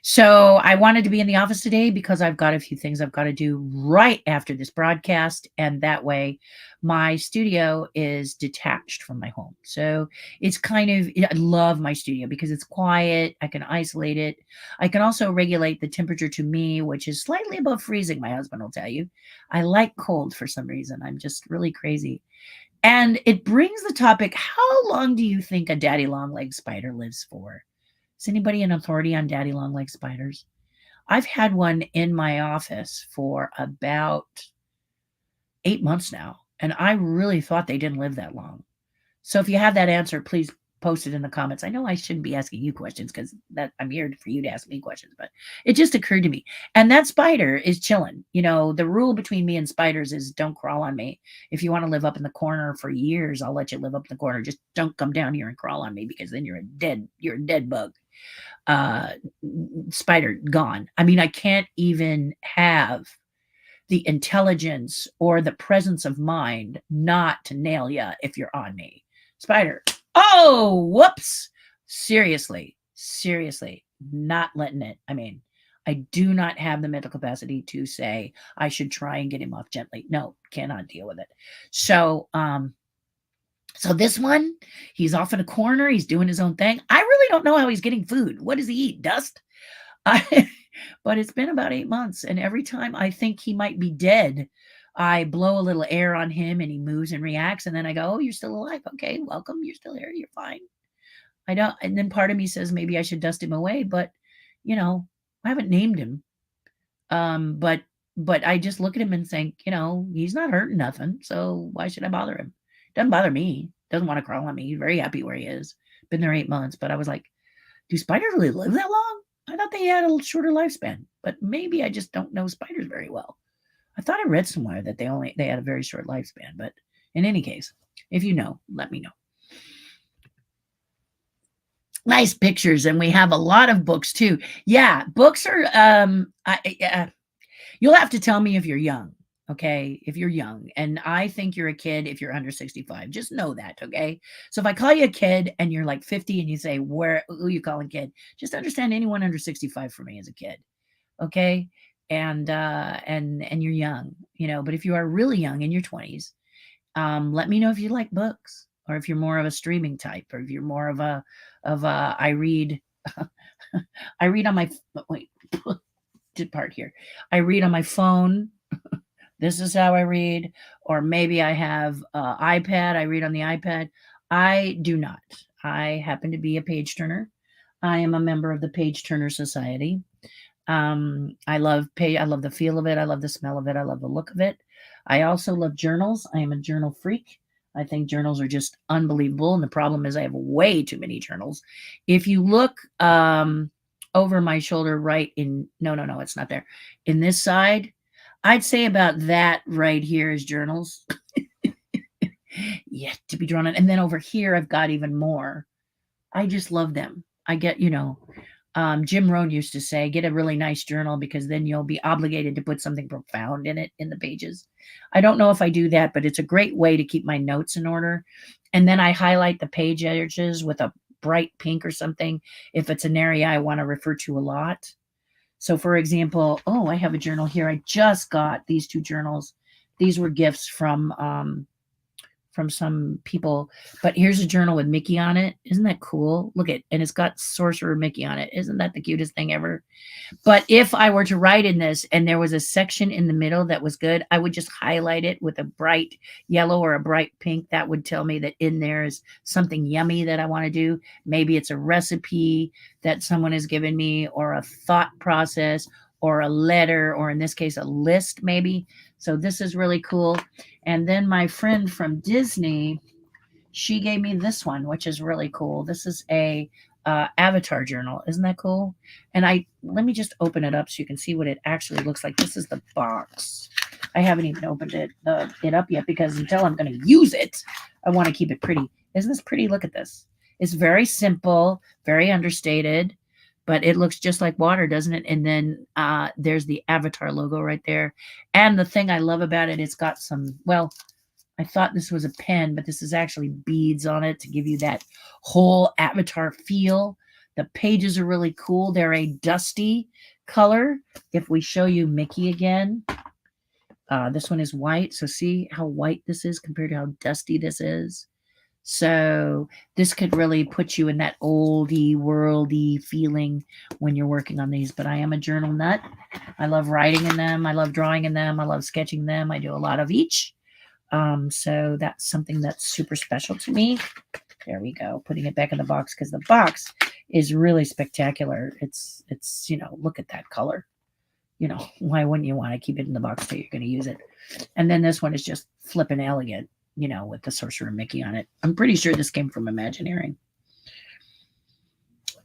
So I wanted to be in the office today because I've got a few things I've got to do right after this broadcast, and that way my studio is detached from my home. So it's kind of, I love my studio because it's quiet. I can isolate it. I can also regulate the temperature to me, which is slightly above freezing, my husband will tell you. I like cold for some reason. I'm just really crazy. And it brings the topic, how long do you think a daddy long leg spider lives for? Is anybody an authority on daddy long leg spiders? I've had one in my office for about 8 months now, and I really thought they didn't live that long. So if you have that answer, please post it in the comments. I know I shouldn't be asking you questions because that I'm here for you to ask me questions, but it just occurred to me. And that spider is chilling. You know, the rule between me and spiders is don't crawl on me. If you want to live up in the corner for years, I'll let you live up in the corner. Just don't come down here and crawl on me because then you're a dead bug. Spider gone. I mean, I can't even have the intelligence or the presence of mind not to nail you if you're on me. Spider. Oh, whoops. Seriously, not letting it. I mean, I do not have the mental capacity to say I should try and get him off gently. No, cannot deal with it. So, so this one, he's off in a corner. He's doing his own thing. I really don't know how he's getting food. What does he eat? Dust? But it's been about 8 months, and every time I think he might be dead, I blow a little air on him, and he moves and reacts, and then I go, "Oh, you're still alive. Okay, welcome. You're still here. You're fine." I don't, and then part of me says maybe I should dust him away, but you know, I haven't named him. But I just look at him and think, you know, he's not hurting nothing, so why should I bother him? Doesn't bother me. Doesn't want to crawl on me. He's very happy where he is. Been there 8 months, but I was like, do spiders really live that long? I thought they had a shorter lifespan, but maybe I just don't know spiders very well. I thought I read somewhere that they had a very short lifespan, but in any case, if you know, let me know. Nice pictures, and we have a lot of books too. Yeah, books are you'll have to tell me if you're young, okay? If you're young, and I think you're a kid if you're under 65. Just know that, okay? So if I call you a kid and you're like 50 and you say, who you calling kid? Just understand anyone under 65 for me is a kid, okay? And you're young, you know, but if you are really young in your 20s, let me know if you like books or if you're more of a streaming type or if you're more of a I read I read on my wait part here. I read on my phone. This is how I read. Or maybe I have iPad. I read on the iPad. I do not. I happen to be a page turner. I am a member of the Page Turner Society. I love the feel of it. I love the smell of it. I love the look of it. I also love journals. I am a journal freak. I think journals are just unbelievable. And the problem is I have way too many journals. If you look over my shoulder right in, no, it's not there. In this side, I'd say about that right here is journals. Yet to be drawn on. And then over here, I've got even more. I just love them. I get, you know, Jim Rohn used to say, get a really nice journal because then you'll be obligated to put something profound in it in the pages. I don't know if I do that, but it's a great way to keep my notes in order. And then I highlight the page edges with a bright pink or something if it's an area I want to refer to a lot. So for example, oh, I have a journal here. I just got these 2 journals. These were gifts from from some people. But here's a journal with Mickey on it. Isn't that cool? Look at, and it's got Sorcerer Mickey on it. Isn't that the cutest thing ever? But if I were to write in this and there was a section in the middle that was good, I would just highlight it with a bright yellow or a bright pink. That would tell me that in there is something yummy that I want to do. Maybe it's a recipe that someone has given me, or a thought process, or a letter, or in this case, a list maybe. So this is really cool. And then my friend from Disney, she gave me this one, which is really cool. This is a avatar journal. Isn't that cool? And let me just open it up so you can see what it actually looks like. This is the box. I haven't even opened it up yet, because until I'm going to use it, I want to keep it pretty. Isn't this pretty? Look at this. It's very simple, very understated, but it looks just like water, doesn't it? And then there's the avatar logo right there. And the thing I love about it, it's got some, well, I thought this was a pen, but this is actually beads on it to give you that whole avatar feel. The pages are really cool. They're a dusty color. If we show you Mickey again, this one is white. So see how white this is compared to how dusty this is. So this could really put you in that oldie worldy feeling when you're working on these. But I am a journal nut. I love writing in them. I love drawing in them. I love sketching them. I do a lot of each. So that's something that's super special to me. There we go. Putting it back in the box, because the box is really spectacular. It's, look at that color. Why wouldn't you want to keep it in the box till you're going to use it? And then this one is just flippin' elegant, with the Sorcerer Mickey on it. I'm pretty sure this came from Imagineering,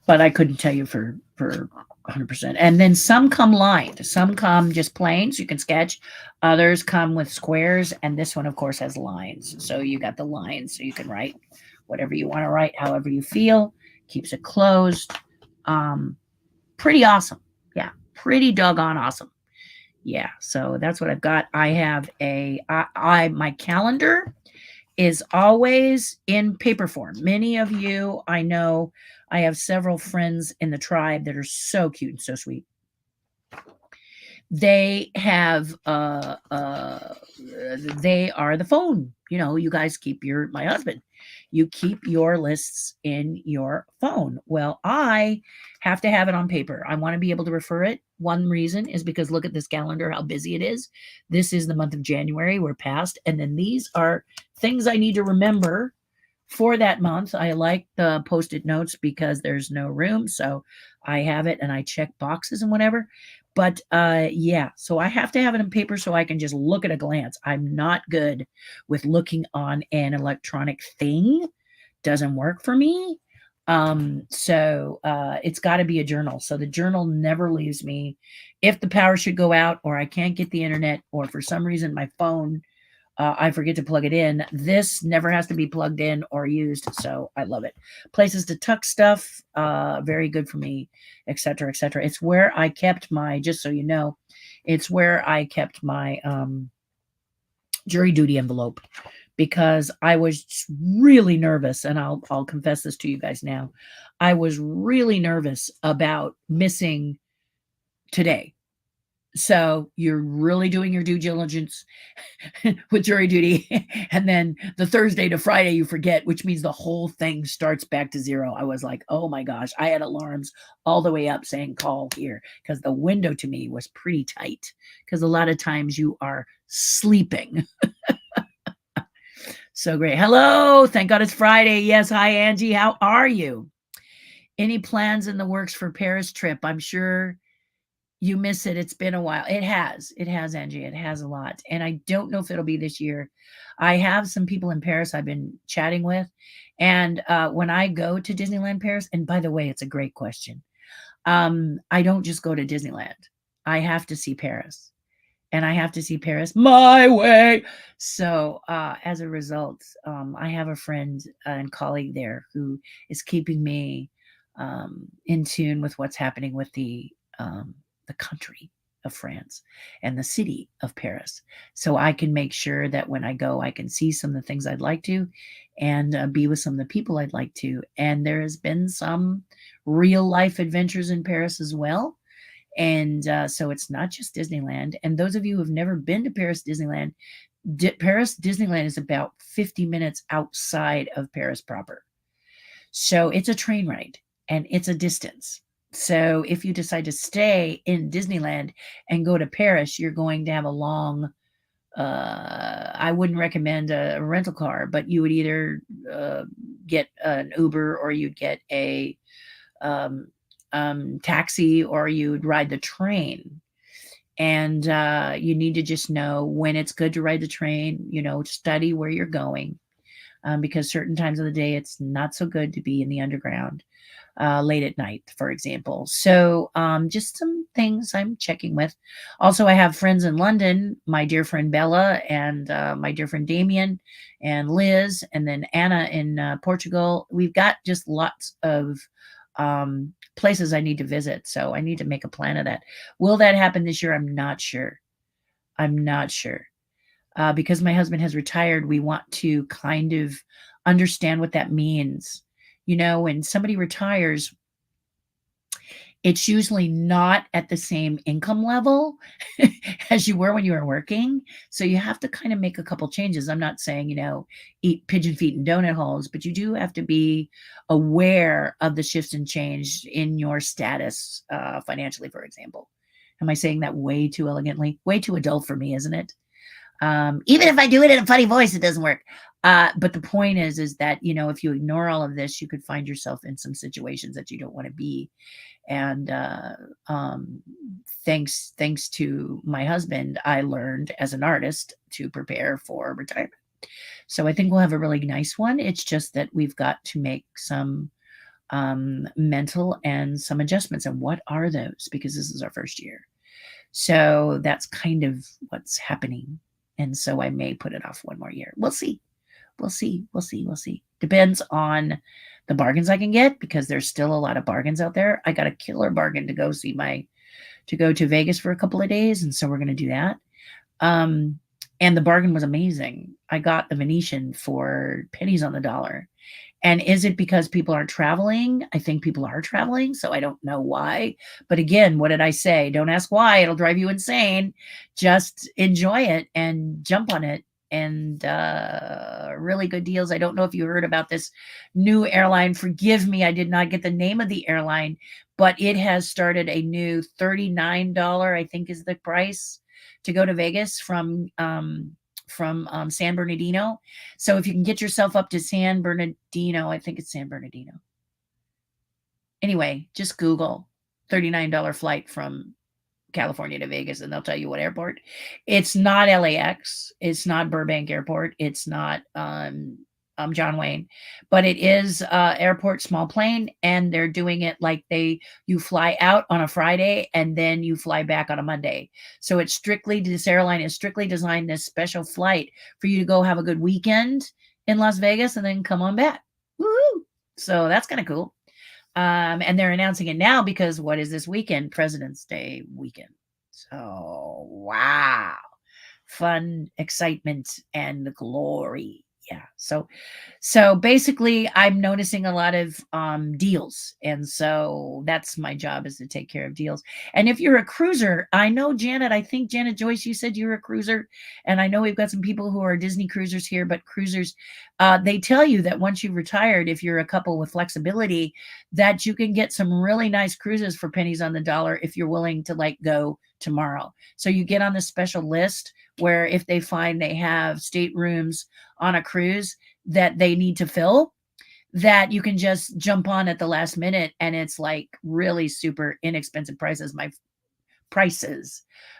but I couldn't tell you for 100%. And then some come lined, some come just plain, so you can sketch. Others come with squares, and this one, of course, has lines. So you got the lines, so you can write whatever you want to write, however you feel. Keeps it closed. Pretty awesome. Yeah, pretty doggone awesome. Yeah, so that's what I've got. I have my calendar is always in paper form. Many of you, I know, I have several friends in the tribe that are so cute and so sweet. They have, they are the phone. You guys keep my husband, you keep your lists in your phone. Well, I have to have it on paper. I want to be able to refer it. One reason is because look at this calendar, how busy it is. This is the month of January. We're past. And then these are things I need to remember for that month. I like the Post-it notes because there's no room. So I have it and I check boxes and whatever. But yeah, so I have to have it in paper so I can just look at a glance. I'm not good with looking on an electronic thing. Doesn't work for me. So it's got to be a journal. So the journal never leaves me. If the power should go out, or I can't get the internet, or for some reason my phone, I forget to plug it in, this never has to be plugged in or used. So I love it. Places to tuck stuff, very good for me, etc., etc. It's where I kept my, just so you know, it's where I kept my jury duty envelope, because I was really nervous, and I'll confess this to you guys now. I was really nervous about missing today. So you're really doing your due diligence with jury duty. And then the Thursday to Friday, you forget, which means the whole thing starts back to zero. I was like, oh my gosh, I had alarms all the way up saying call here, because the window to me was pretty tight, because a lot of times you are sleeping. So great. Hello. Thank God it's Friday. Yes. Hi, Angie. How are you? Any plans in the works for Paris trip? I'm sure you miss it. It's been a while. It has, Angie. It has a lot. And I don't know if it'll be this year. I have some people in Paris I've been chatting with. And when I go to Disneyland Paris, and by the way, it's a great question. I don't just go to Disneyland. I have to see Paris. And I have to see Paris my way. So as a result, I have a friend and colleague there who is keeping me in tune with what's happening with the country of France and the city of Paris. So I can make sure that when I go, I can see some of the things I'd like to, and be with some of the people I'd like to. And there has been some real life adventures in Paris as well. And so it's not just Disneyland. And those of you who have never been to Paris Disneyland, Paris Disneyland is about 50 minutes outside of Paris proper. So it's a train ride and it's a distance. So if you decide to stay in Disneyland and go to Paris, you're going to have a long, I wouldn't recommend a rental car, but you would either get an Uber or you'd get a um, taxi or you'd ride the train. And you need to just know when it's good to ride the train, study where you're going, because certain times of the day it's not so good to be in the underground late at night, for example. So just some things I'm checking with. Also, I have friends in London, my dear friend Bella and my dear friend Damien and Liz, and then Anna in Portugal. We've got just lots of places I need to visit. So I need to make a plan of that. Will that happen this year? I'm not sure. I'm not sure. Because my husband has retired, we want to kind of understand what that means. When somebody retires, it's usually not at the same income level as you were when you were working. So you have to kind of make a couple changes. I'm not saying, eat pigeon feet and donut holes, but you do have to be aware of the shifts and change in your status financially, for example. Am I saying that way too elegantly? Way too adult for me, isn't it? Even if I do it in a funny voice, it doesn't work. But the point is that, if you ignore all of this, you could find yourself in some situations that you don't want to be. And thanks to my husband, I learned as an artist to prepare for retirement. So I think we'll have a really nice one. It's just that we've got to make some mental and some adjustments. And what are those? Because this is our first year. So that's kind of what's happening. And so I may put it off one more year. We'll see. We'll see. We'll see. We'll see. Depends on the bargains I can get, because there's still a lot of bargains out there. I got a killer bargain to go to Vegas for a couple of days. And so we're going to do that. And the bargain was amazing. I got the Venetian for pennies on the dollar. And is it because people aren't traveling? I think people are traveling, so I don't know why. But again, what did I say? Don't ask why. It'll drive you insane. Just enjoy it and jump on it. And really good deals. I don't know if you heard about this new airline. Forgive me, I did not get the name of the airline, but it has started a new $39, I think is the price, to go to Vegas from San Bernardino. So if you can get yourself up to San Bernardino, I think it's San Bernardino. Anyway, just Google $39 flight from California to Vegas, and they'll tell you what airport. It's not LAX. It's not Burbank Airport. It's not John Wayne, but it is airport small plane, and they're doing it like you fly out on a Friday and then you fly back on a Monday. So this airline is strictly designed this special flight for you to go have a good weekend in Las Vegas and then come on back. Woo-hoo! So that's kind of cool. And they're announcing it now because what is this weekend? President's Day weekend. So wow, fun, excitement, and glory. Yeah. So basically I'm noticing a lot of deals. And so that's my job, is to take care of deals. And if you're a cruiser, I know I think Janet Joyce, you said you're a cruiser. And I know we've got some people who are Disney cruisers here, but cruisers, they tell you that once you've retired, if you're a couple with flexibility, that you can get some really nice cruises for pennies on the dollar if you're willing to go tomorrow. So you get on this special list where if they find they have staterooms on a cruise that they need to fill, that you can just jump on at the last minute, and it's like really super inexpensive prices.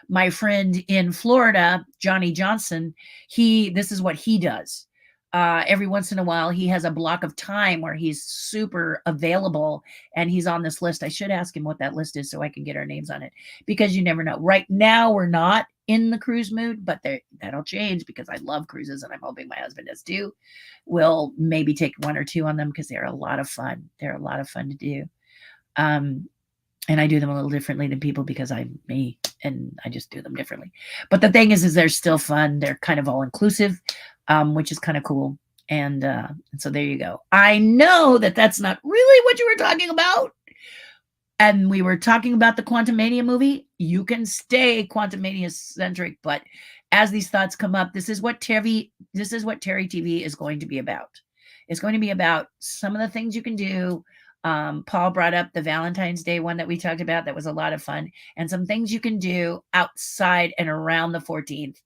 My friend in Florida, Johnny Johnson, this is what he does. Every once in a while, he has a block of time where he's super available and he's on this list. I should ask him what that list is so I can get our names on it, because you never know. Right now, we're not in the cruise mood, but that'll change because I love cruises and I'm hoping my husband does too. We'll maybe take one or two on them because they're a lot of fun. They're a lot of fun to do. And I do them a little differently than people because I'm me and I just do them differently. But the thing is they're still fun. They're kind of all inclusive, which is kind of cool. And so there you go. I know that that's not really what you were talking about. And we were talking about the Quantum Mania movie. You can stay Quantum Mania centric, but as these thoughts come up, this is what TERRI TV is going to be about. It's going to be about some of the things you can do. Paul brought up the Valentine's Day one that we talked about. That was a lot of fun. And some things you can do outside and around the 14th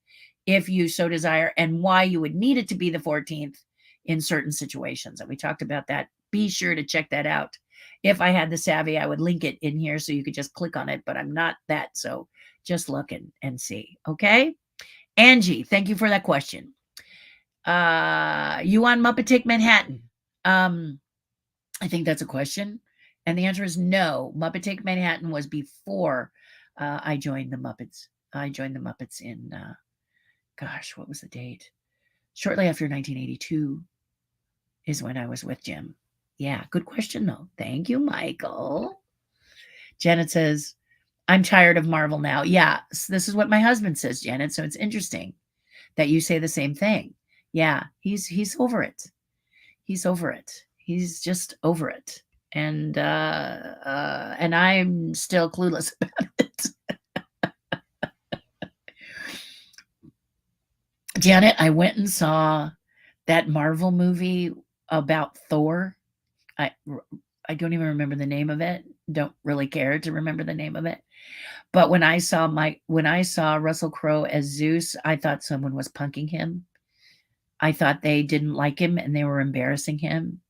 if you so desire, and why you would need it to be the 14th in certain situations. And we talked about that. Be sure to check that out. If I had the savvy, I would link it in here so you could just click on it, but I'm not that. So just look and see. Okay. Angie, thank you for that question. You on Muppet Take Manhattan? I think that's a question. And the answer is no. Muppet Take Manhattan was before I joined the Muppets. I joined the Muppets in, gosh, what was the date? Shortly after 1982 is when I was with Jim. Yeah, good question, though. Thank you, Michael. Janet says, I'm tired of Marvel now. Yeah, this is what my husband says, Janet. So it's interesting that you say the same thing. Yeah, he's over it. He's over it. He's just over it. And I'm still clueless about it. Janet, I went and saw that Marvel movie about Thor. I don't even remember the name of it. Don't really care to remember the name of it. But when I saw Russell Crowe as Zeus, I thought someone was punking him. I thought they didn't like him and they were embarrassing him.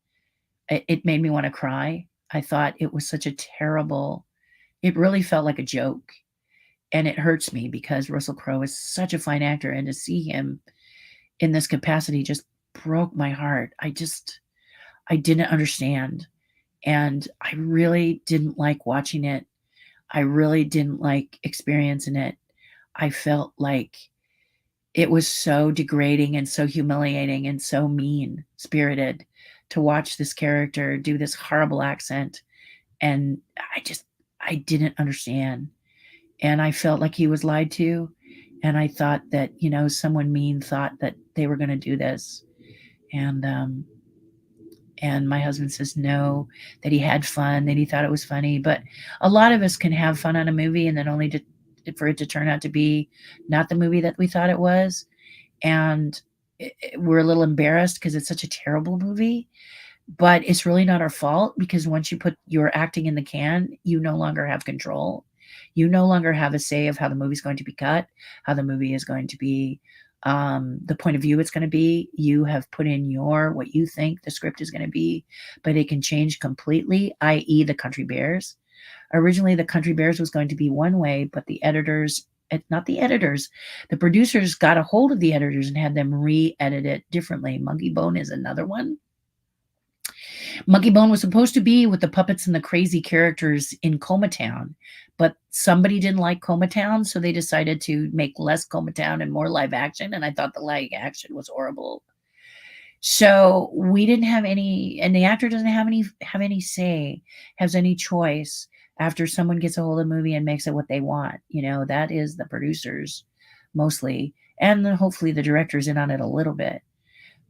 It made me want to cry. I thought it was such a terrible, it really felt like a joke. And it hurts me because Russell Crowe is such a fine actor, and to see him in this capacity just broke my heart. I didn't understand. And I really didn't like watching it. I really didn't like experiencing it. I felt like it was so degrading and so humiliating and so mean-spirited to watch this character do this horrible accent. And I didn't understand. And I felt like he was lied to. And I thought that, someone mean thought that they were going to do this. And my husband says no, that he had fun, that he thought it was funny. But a lot of us can have fun on a movie and then only for it to turn out to be not the movie that we thought it was. And we're a little embarrassed because it's such a terrible movie. But it's really not our fault, because once you put your acting in the can, you no longer have control. You no longer have a say of how the movie's going to be cut, how the movie is going to be, the point of view it's going to be. You have put in what you think the script is going to be, but it can change completely, i.e. the Country Bears. Originally, the Country Bears was going to be one way, but the producers got a hold of the editors and had them re-edit it differently. Monkey Bone is another one. Monkey Bone was supposed to be with the puppets and the crazy characters in Comatown, but somebody didn't like Comatown, so they decided to make less Comatown and more live action, and I thought the live action was horrible. So we didn't have any, and the actor doesn't have any say, has any choice after someone gets a hold of the movie and makes it what they want. That is the producers mostly, and hopefully the director's in on it a little bit.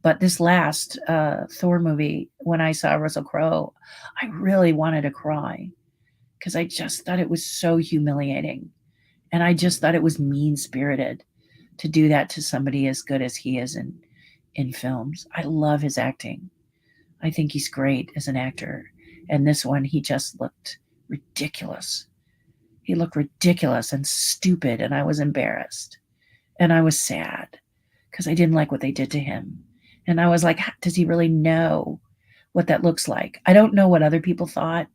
But this last Thor movie, when I saw Russell Crowe, I really wanted to cry because I just thought it was so humiliating. And I just thought it was mean-spirited to do that to somebody as good as he is in films. I love his acting. I think he's great as an actor. And this one, he just looked ridiculous. He looked ridiculous and stupid, and I was embarrassed. And I was sad because I didn't like what they did to him. And I was like, does he really know what that looks like? I don't know what other people thought,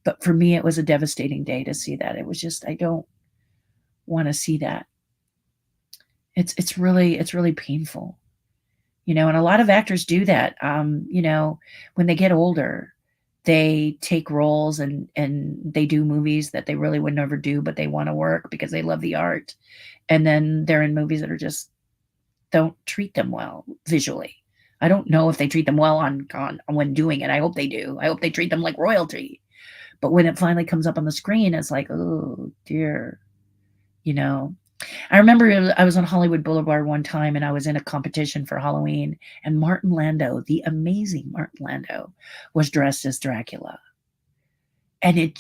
but for me, it was a devastating day to see that. It was just, I don't want to see that. It's really painful, and a lot of actors do that. When they get older, they take roles and they do movies that they really would never do, but they want to work because they love the art. And then they're in movies that are just don't treat them well visually. I don't know if they treat them well on when doing it. I hope they do. I hope they treat them like royalty. But when it finally comes up on the screen, it's like, oh dear. I remember I was on Hollywood Boulevard one time and I was in a competition for Halloween, and Martin Landau, the amazing Martin Landau, was dressed as Dracula. And he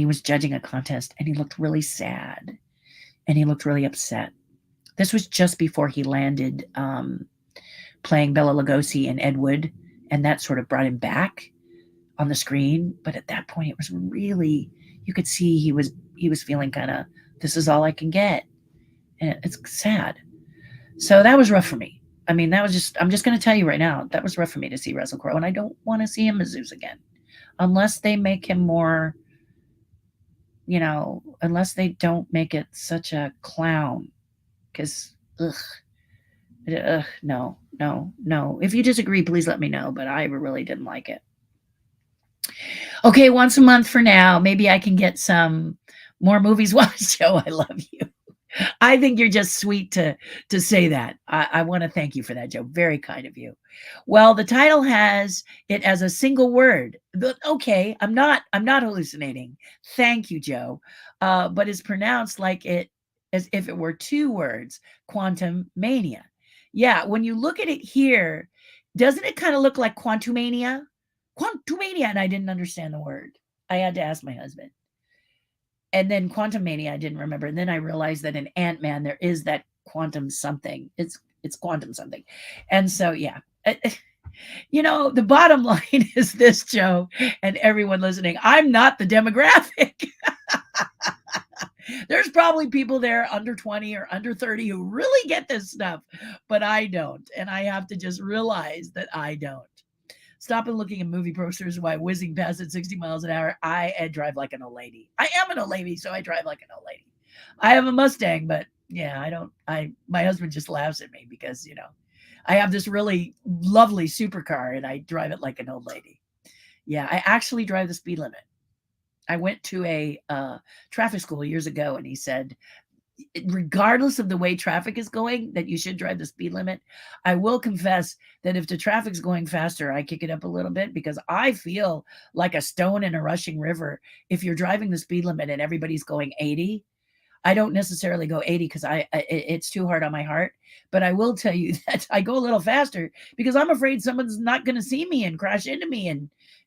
was judging a contest, and he looked really sad and he looked really upset. This was just before he landed playing Bela Lugosi in Ed Wood, and that sort of brought him back on the screen. But at that point, it was really, you could see he was feeling kind of, this is all I can get, and it's sad. So that was rough for me. I mean, that was just, I'm just going to tell you right now, that was rough for me to see Russell Crowe, and I don't want to see him as Zeus again, unless they make him more, unless they don't make it such a clown, because no, no, no. If you disagree, please let me know, but I really didn't like it. Okay, once a month for now. Maybe I can get some more movies watched. Joe, I love you. I think you're just sweet to say that. I want to thank you for that, Joe. Very kind of you. Well, the title has it as a single word. Okay, I'm not hallucinating. Thank you, Joe. But it's pronounced like it as if it were two words, quantum mania. Yeah, when you look at it here, doesn't it kind of look like quantumania? Quantumania, and I didn't understand the word. I had to ask my husband. And then Quantum Mania, I didn't remember. And then I realized that in Ant-Man, there is that quantum something. It's quantum something. And so, yeah. The bottom line is this, Joe, and everyone listening. I'm not the demographic. There's probably people there under 20 or under 30 who really get this stuff, but I don't. And I have to just realize that I don't. Stopping looking at movie posters while whizzing past at 60 miles an hour. I drive like an old lady. I am an old lady, so I drive like an old lady. I have a Mustang, but yeah, my husband just laughs at me because, I have this really lovely supercar and I drive it like an old lady. Yeah, I actually drive the speed limit. I went to a traffic school years ago and he said, regardless of the way traffic is going, that you should drive the speed limit. I will confess that if the traffic's going faster, I kick it up a little bit because I feel like a stone in a rushing river. If you're driving the speed limit and everybody's going 80, I don't necessarily go 80 because it's too hard on my heart. But I will tell you that I go a little faster because I'm afraid someone's not going to see me and crash into me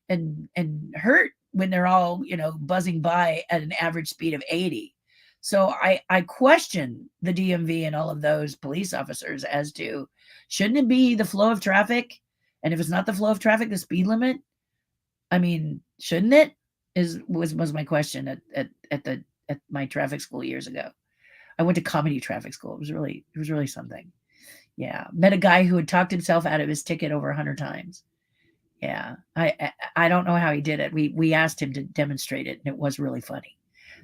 and hurt when they're all, buzzing by at an average speed of 80. So I question the DMV and all of those police officers as to, shouldn't it be the flow of traffic? And if it's not the flow of traffic, the speed limit? I mean, shouldn't it? Was my question at my traffic school years ago. I went to comedy traffic school. It was really something. Yeah, met a guy who had talked himself out of his ticket over 100 times. Yeah, I don't know how he did it. We asked him to demonstrate it, and it was really funny.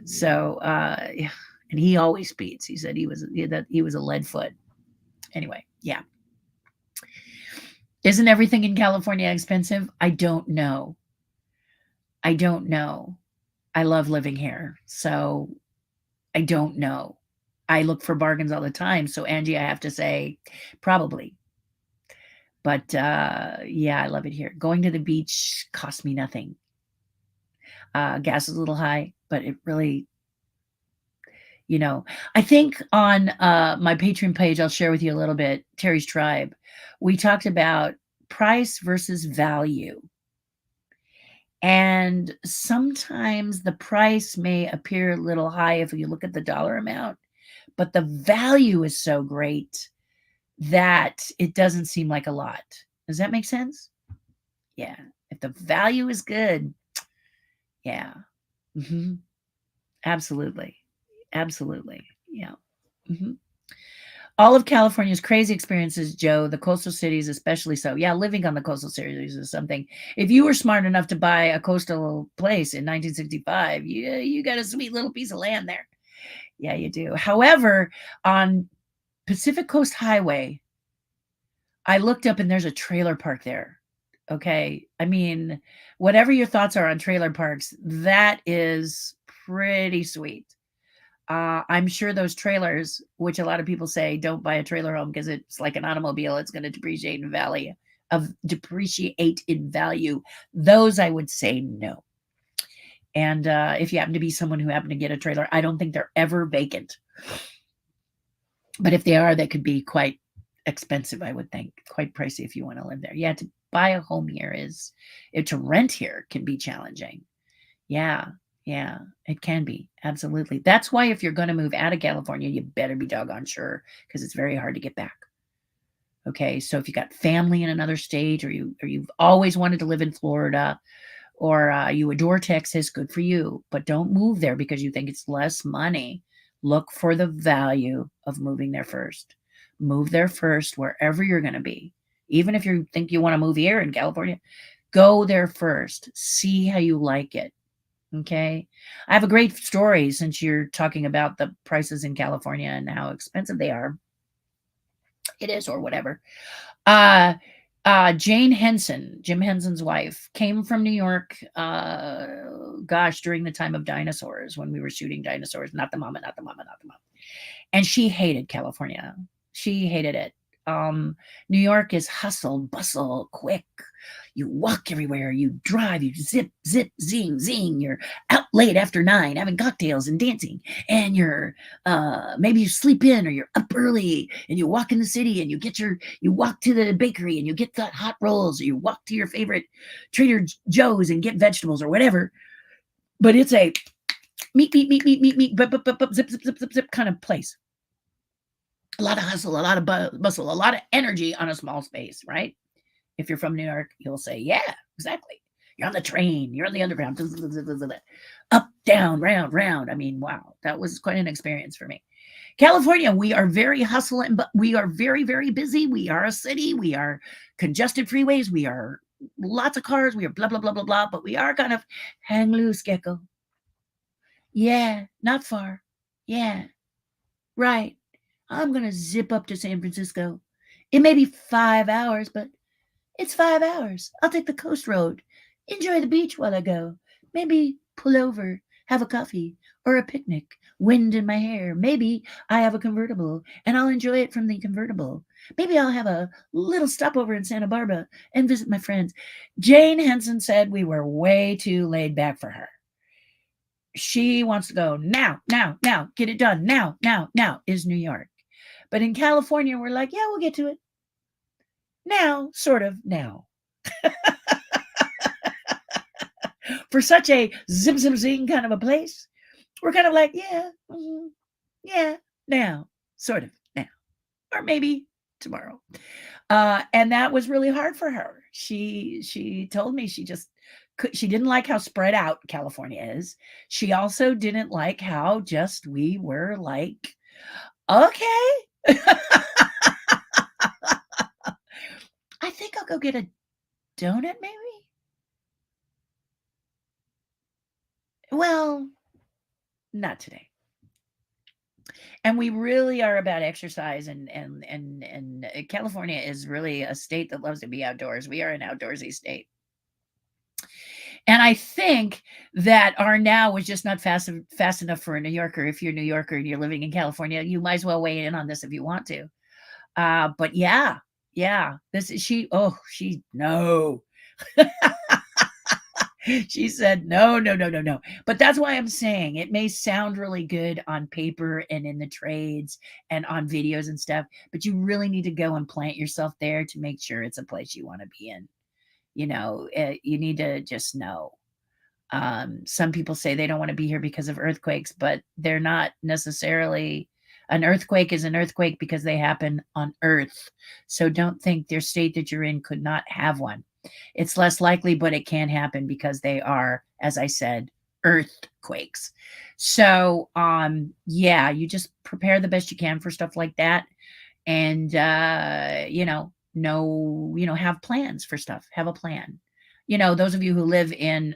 So, and he always speeds. He said he was a lead foot. Anyway, yeah. Isn't everything in California expensive? I don't know. I don't know. I love living here, so I don't know. I look for bargains all the time. So, Angie, I have to say, probably. But yeah, I love it here. Going to the beach costs me nothing. Gas is a little high, but it really, I think on my Patreon page, I'll share with you a little bit, Terry's Tribe, we talked about price versus value. And sometimes the price may appear a little high if you look at the dollar amount, but the value is so great that it doesn't seem like a lot. Does that make sense? Yeah. If the value is good, yeah. Mm-hmm. Absolutely. Absolutely. Yeah. Mm-hmm. All of California's crazy experiences, Joe, the coastal cities especially so. Yeah, living on the coastal cities is something. If you were smart enough to buy a coastal place in 1965, you got a sweet little piece of land there. Yeah, you do. However, on Pacific Coast Highway, I looked up and there's a trailer park there. Okay. I mean, whatever your thoughts are on trailer parks, that is pretty sweet. I'm sure those trailers, which a lot of people say don't buy a trailer home because it's like an automobile, it's going to depreciate in value. Those I would say no. And if you happen to be someone who happened to get a trailer, I don't think they're ever vacant. But if they are, they could be quite expensive, I would think. Quite pricey if you want to live there. Yeah, to buy a home here to rent here can be challenging. Yeah. Yeah, it can be. Absolutely. That's why if you're gonna move out of California, you better be doggone sure, because it's very hard to get back. Okay, so if you got family in another state, or you've always wanted to live in Florida, or you adore Texas, good for you. But don't move there because you think it's less money. Look for the value of moving there first. Move there first, wherever you're going to be. Even if you think you want to move here in California, go there first. See how you like it. Okay. I have a great story since you're talking about the prices in California and how expensive they are. It is, or whatever. Uh, Jane Henson, Jim Henson's wife, came from New York, gosh, during the time of dinosaurs when we were shooting dinosaurs. Not the mama, not the mama, not the mama. And she hated California. She hated it. New York is hustle, bustle, quick. You walk everywhere, you drive, you zip, zip, zing, zing. You're out late after 9 having cocktails and dancing. And you're maybe you sleep in, or you're up early and you walk in the city and you walk to the bakery and you get the hot rolls, or you walk to your favorite Trader Joe's and get vegetables or whatever. But it's a meat, meat, meat, meat, meat, meat, zip, zip, zip, zip, zip kind of place. A lot of hustle, a lot of bustle, a lot of energy on a small space, right? If you're from New York, you'll say, yeah, exactly. You're on the train, you're on the underground, up, down, round, round. I mean, wow, that was quite an experience for me. California, we are very hustling, but we are very, very busy. We are a city. We are congested freeways. We are lots of cars. We are blah, blah, blah, blah, blah. But we are kind of hang loose, gecko. Yeah, not far. Yeah, right. I'm going to zip up to San Francisco. It may be 5 hours, but it's 5 hours. I'll take the coast road. Enjoy the beach while I go. Maybe pull over, have a coffee or a picnic, wind in my hair. Maybe I have a convertible and I'll enjoy it from the convertible. Maybe I'll have a little stopover in Santa Barbara and visit my friends. Jane Henson said we were way too laid back for her. She wants to go now, now, now, get it done now, now, now is New York. But in California, we're like, yeah, we'll get to it. Now, sort of now. For such a zim zim zing kind of a place, we're kind of like, yeah, yeah, now, sort of now, or maybe tomorrow. And that was really hard for her. She told me she didn't like how spread out California is. She also didn't like how just we were like, okay. I think I'll go get a donut, maybe. Well, not today. And we really are about exercise, and California is really a state that loves to be outdoors. We are an outdoorsy state. And I think that our now was just not fast enough for a New Yorker. If you're a New Yorker and you're living in California, you might as well weigh in on this if you want to. But yeah, yeah, this is she no. She said, no, no, no, no, no. But that's why I'm saying it may sound really good on paper and in the trades and on videos and stuff, but you really need to go and plant yourself there to make sure it's a place you want to be in. You need to just know. Some people say they don't want to be here because of earthquakes, but they're not necessarily. An earthquake is an earthquake because they happen on Earth. So don't think their state that you're in could not have one. It's less likely, but it can happen because they are, as I said, earthquakes. So, yeah, you just prepare the best you can for stuff like that, and have plans for stuff. Have a plan. Those of you who live in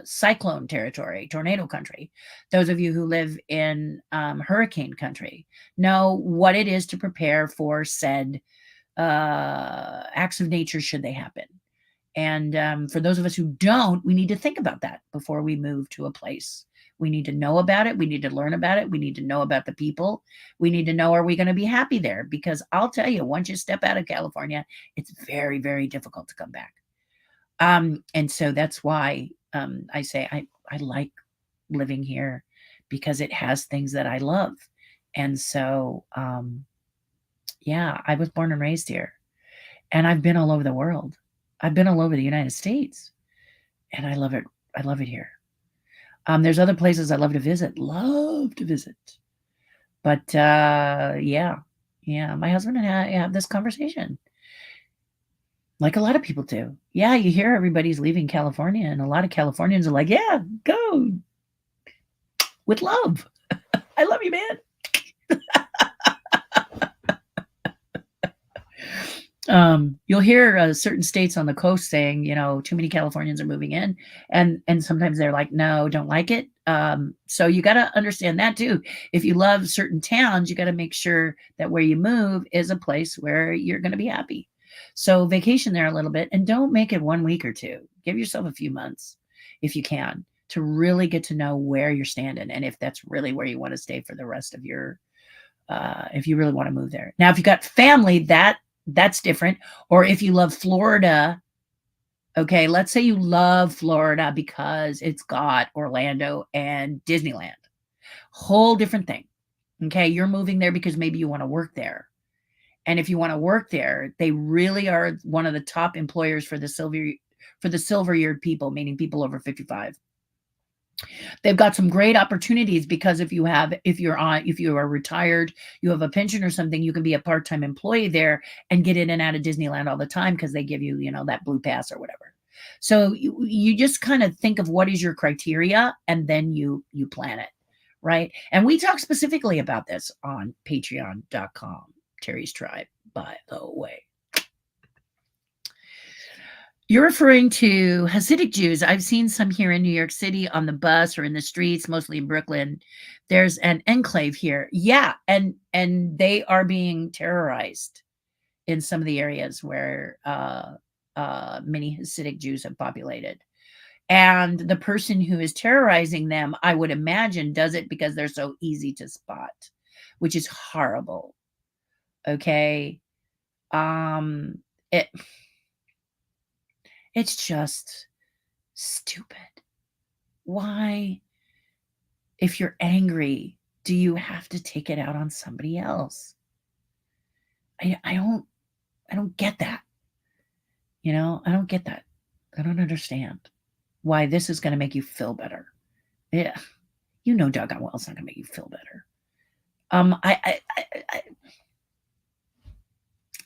cyclone territory, tornado country, those of you who live in hurricane country, know what it is to prepare for said acts of nature should they happen. And for those of us who don't, we need to think about that before we move to a place. We need to know about it. We need to learn about it. We need to know about the people. We need to know, are we going to be happy there? Because I'll tell you, once you step out of California, it's very, very difficult to come back. And so that's why I say I like living here, because it has things that I love. And so, yeah, I was born and raised here, and I've been all over the world. I've been all over the United States, and I love it. I love it here. There's other places I love to visit. Love to visit. But, yeah. Yeah, my husband and I have this conversation. Like a lot of people do. Yeah, you hear everybody's leaving California, and a lot of Californians are like, "Yeah, go with love. I love you, man." You'll hear certain states on the coast saying, too many Californians are moving in, and sometimes they're like, no, don't like it. So you got to understand that too. If you love certain towns, you got to make sure that where you move is a place where you're going to be happy. So vacation there a little bit, and don't make it 1 week or two. Give yourself a few months if you can to really get to know where you're standing and if that's really where you want to stay for the rest of your if you really want to move there. Now, if you got family, that's different. Or if you love Florida, okay, let's say you love Florida because it's got Orlando and Disneyland. Whole different thing. Okay, you're moving there because maybe you want to work there. And if you want to work there, they really are one of the top employers for the silver-eared people, meaning people over 55. They've got some great opportunities because if you are retired, you have a pension or something, you can be a part-time employee there and get in and out of Disneyland all the time because they give you, that blue pass or whatever. So you just kind of think of what is your criteria and then you plan it, right? And we talk specifically about this on patreon.com, Terry's Tribe, by the way. You're referring to Hasidic Jews. I've seen some here in New York City on the bus or in the streets, mostly in Brooklyn. There's an enclave here. Yeah, and they are being terrorized in some of the areas where many Hasidic Jews have populated. And the person who is terrorizing them, I would imagine, does it because they're so easy to spot, which is horrible. Okay? It's just stupid. Why, if you're angry, do you have to take it out on somebody else? I don't get that. I don't get that. I don't understand why this is going to make you feel better. Yeah, doggone well it's not going to make you feel better. I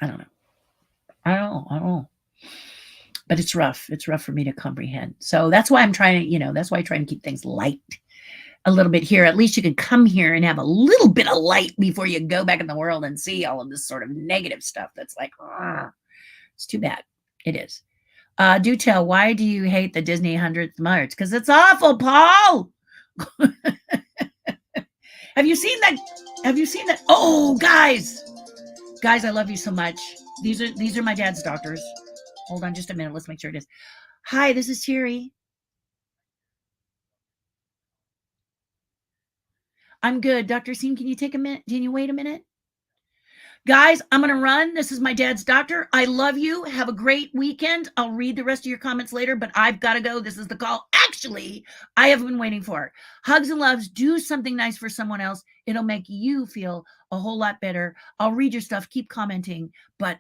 don't know. I don't know. But it's rough. It's rough for me to comprehend. So that's why I'm trying to, that's why I try and keep things light a little bit here. At least you can come here and have a little bit of light before you go back in the world and see all of this sort of negative stuff that's like, it's too bad. It is. Do tell, why do you hate the Disney 100th March? Because it's awful, Paul. Have you seen that? Have you seen that? Oh, guys, I love you so much. These are my dad's doctors. Hold on just a minute. Let's make sure it is. Hi, this is Terry. I'm good. Dr. Seam, can you take a minute? Can you wait a minute? Guys, I'm going to run. This is my dad's doctor. I love you. Have a great weekend. I'll read the rest of your comments later, but I've got to go. This is the call. Actually, I have been waiting for. Hugs and loves. Do something nice for someone else. It'll make you feel a whole lot better. I'll read your stuff. Keep commenting, but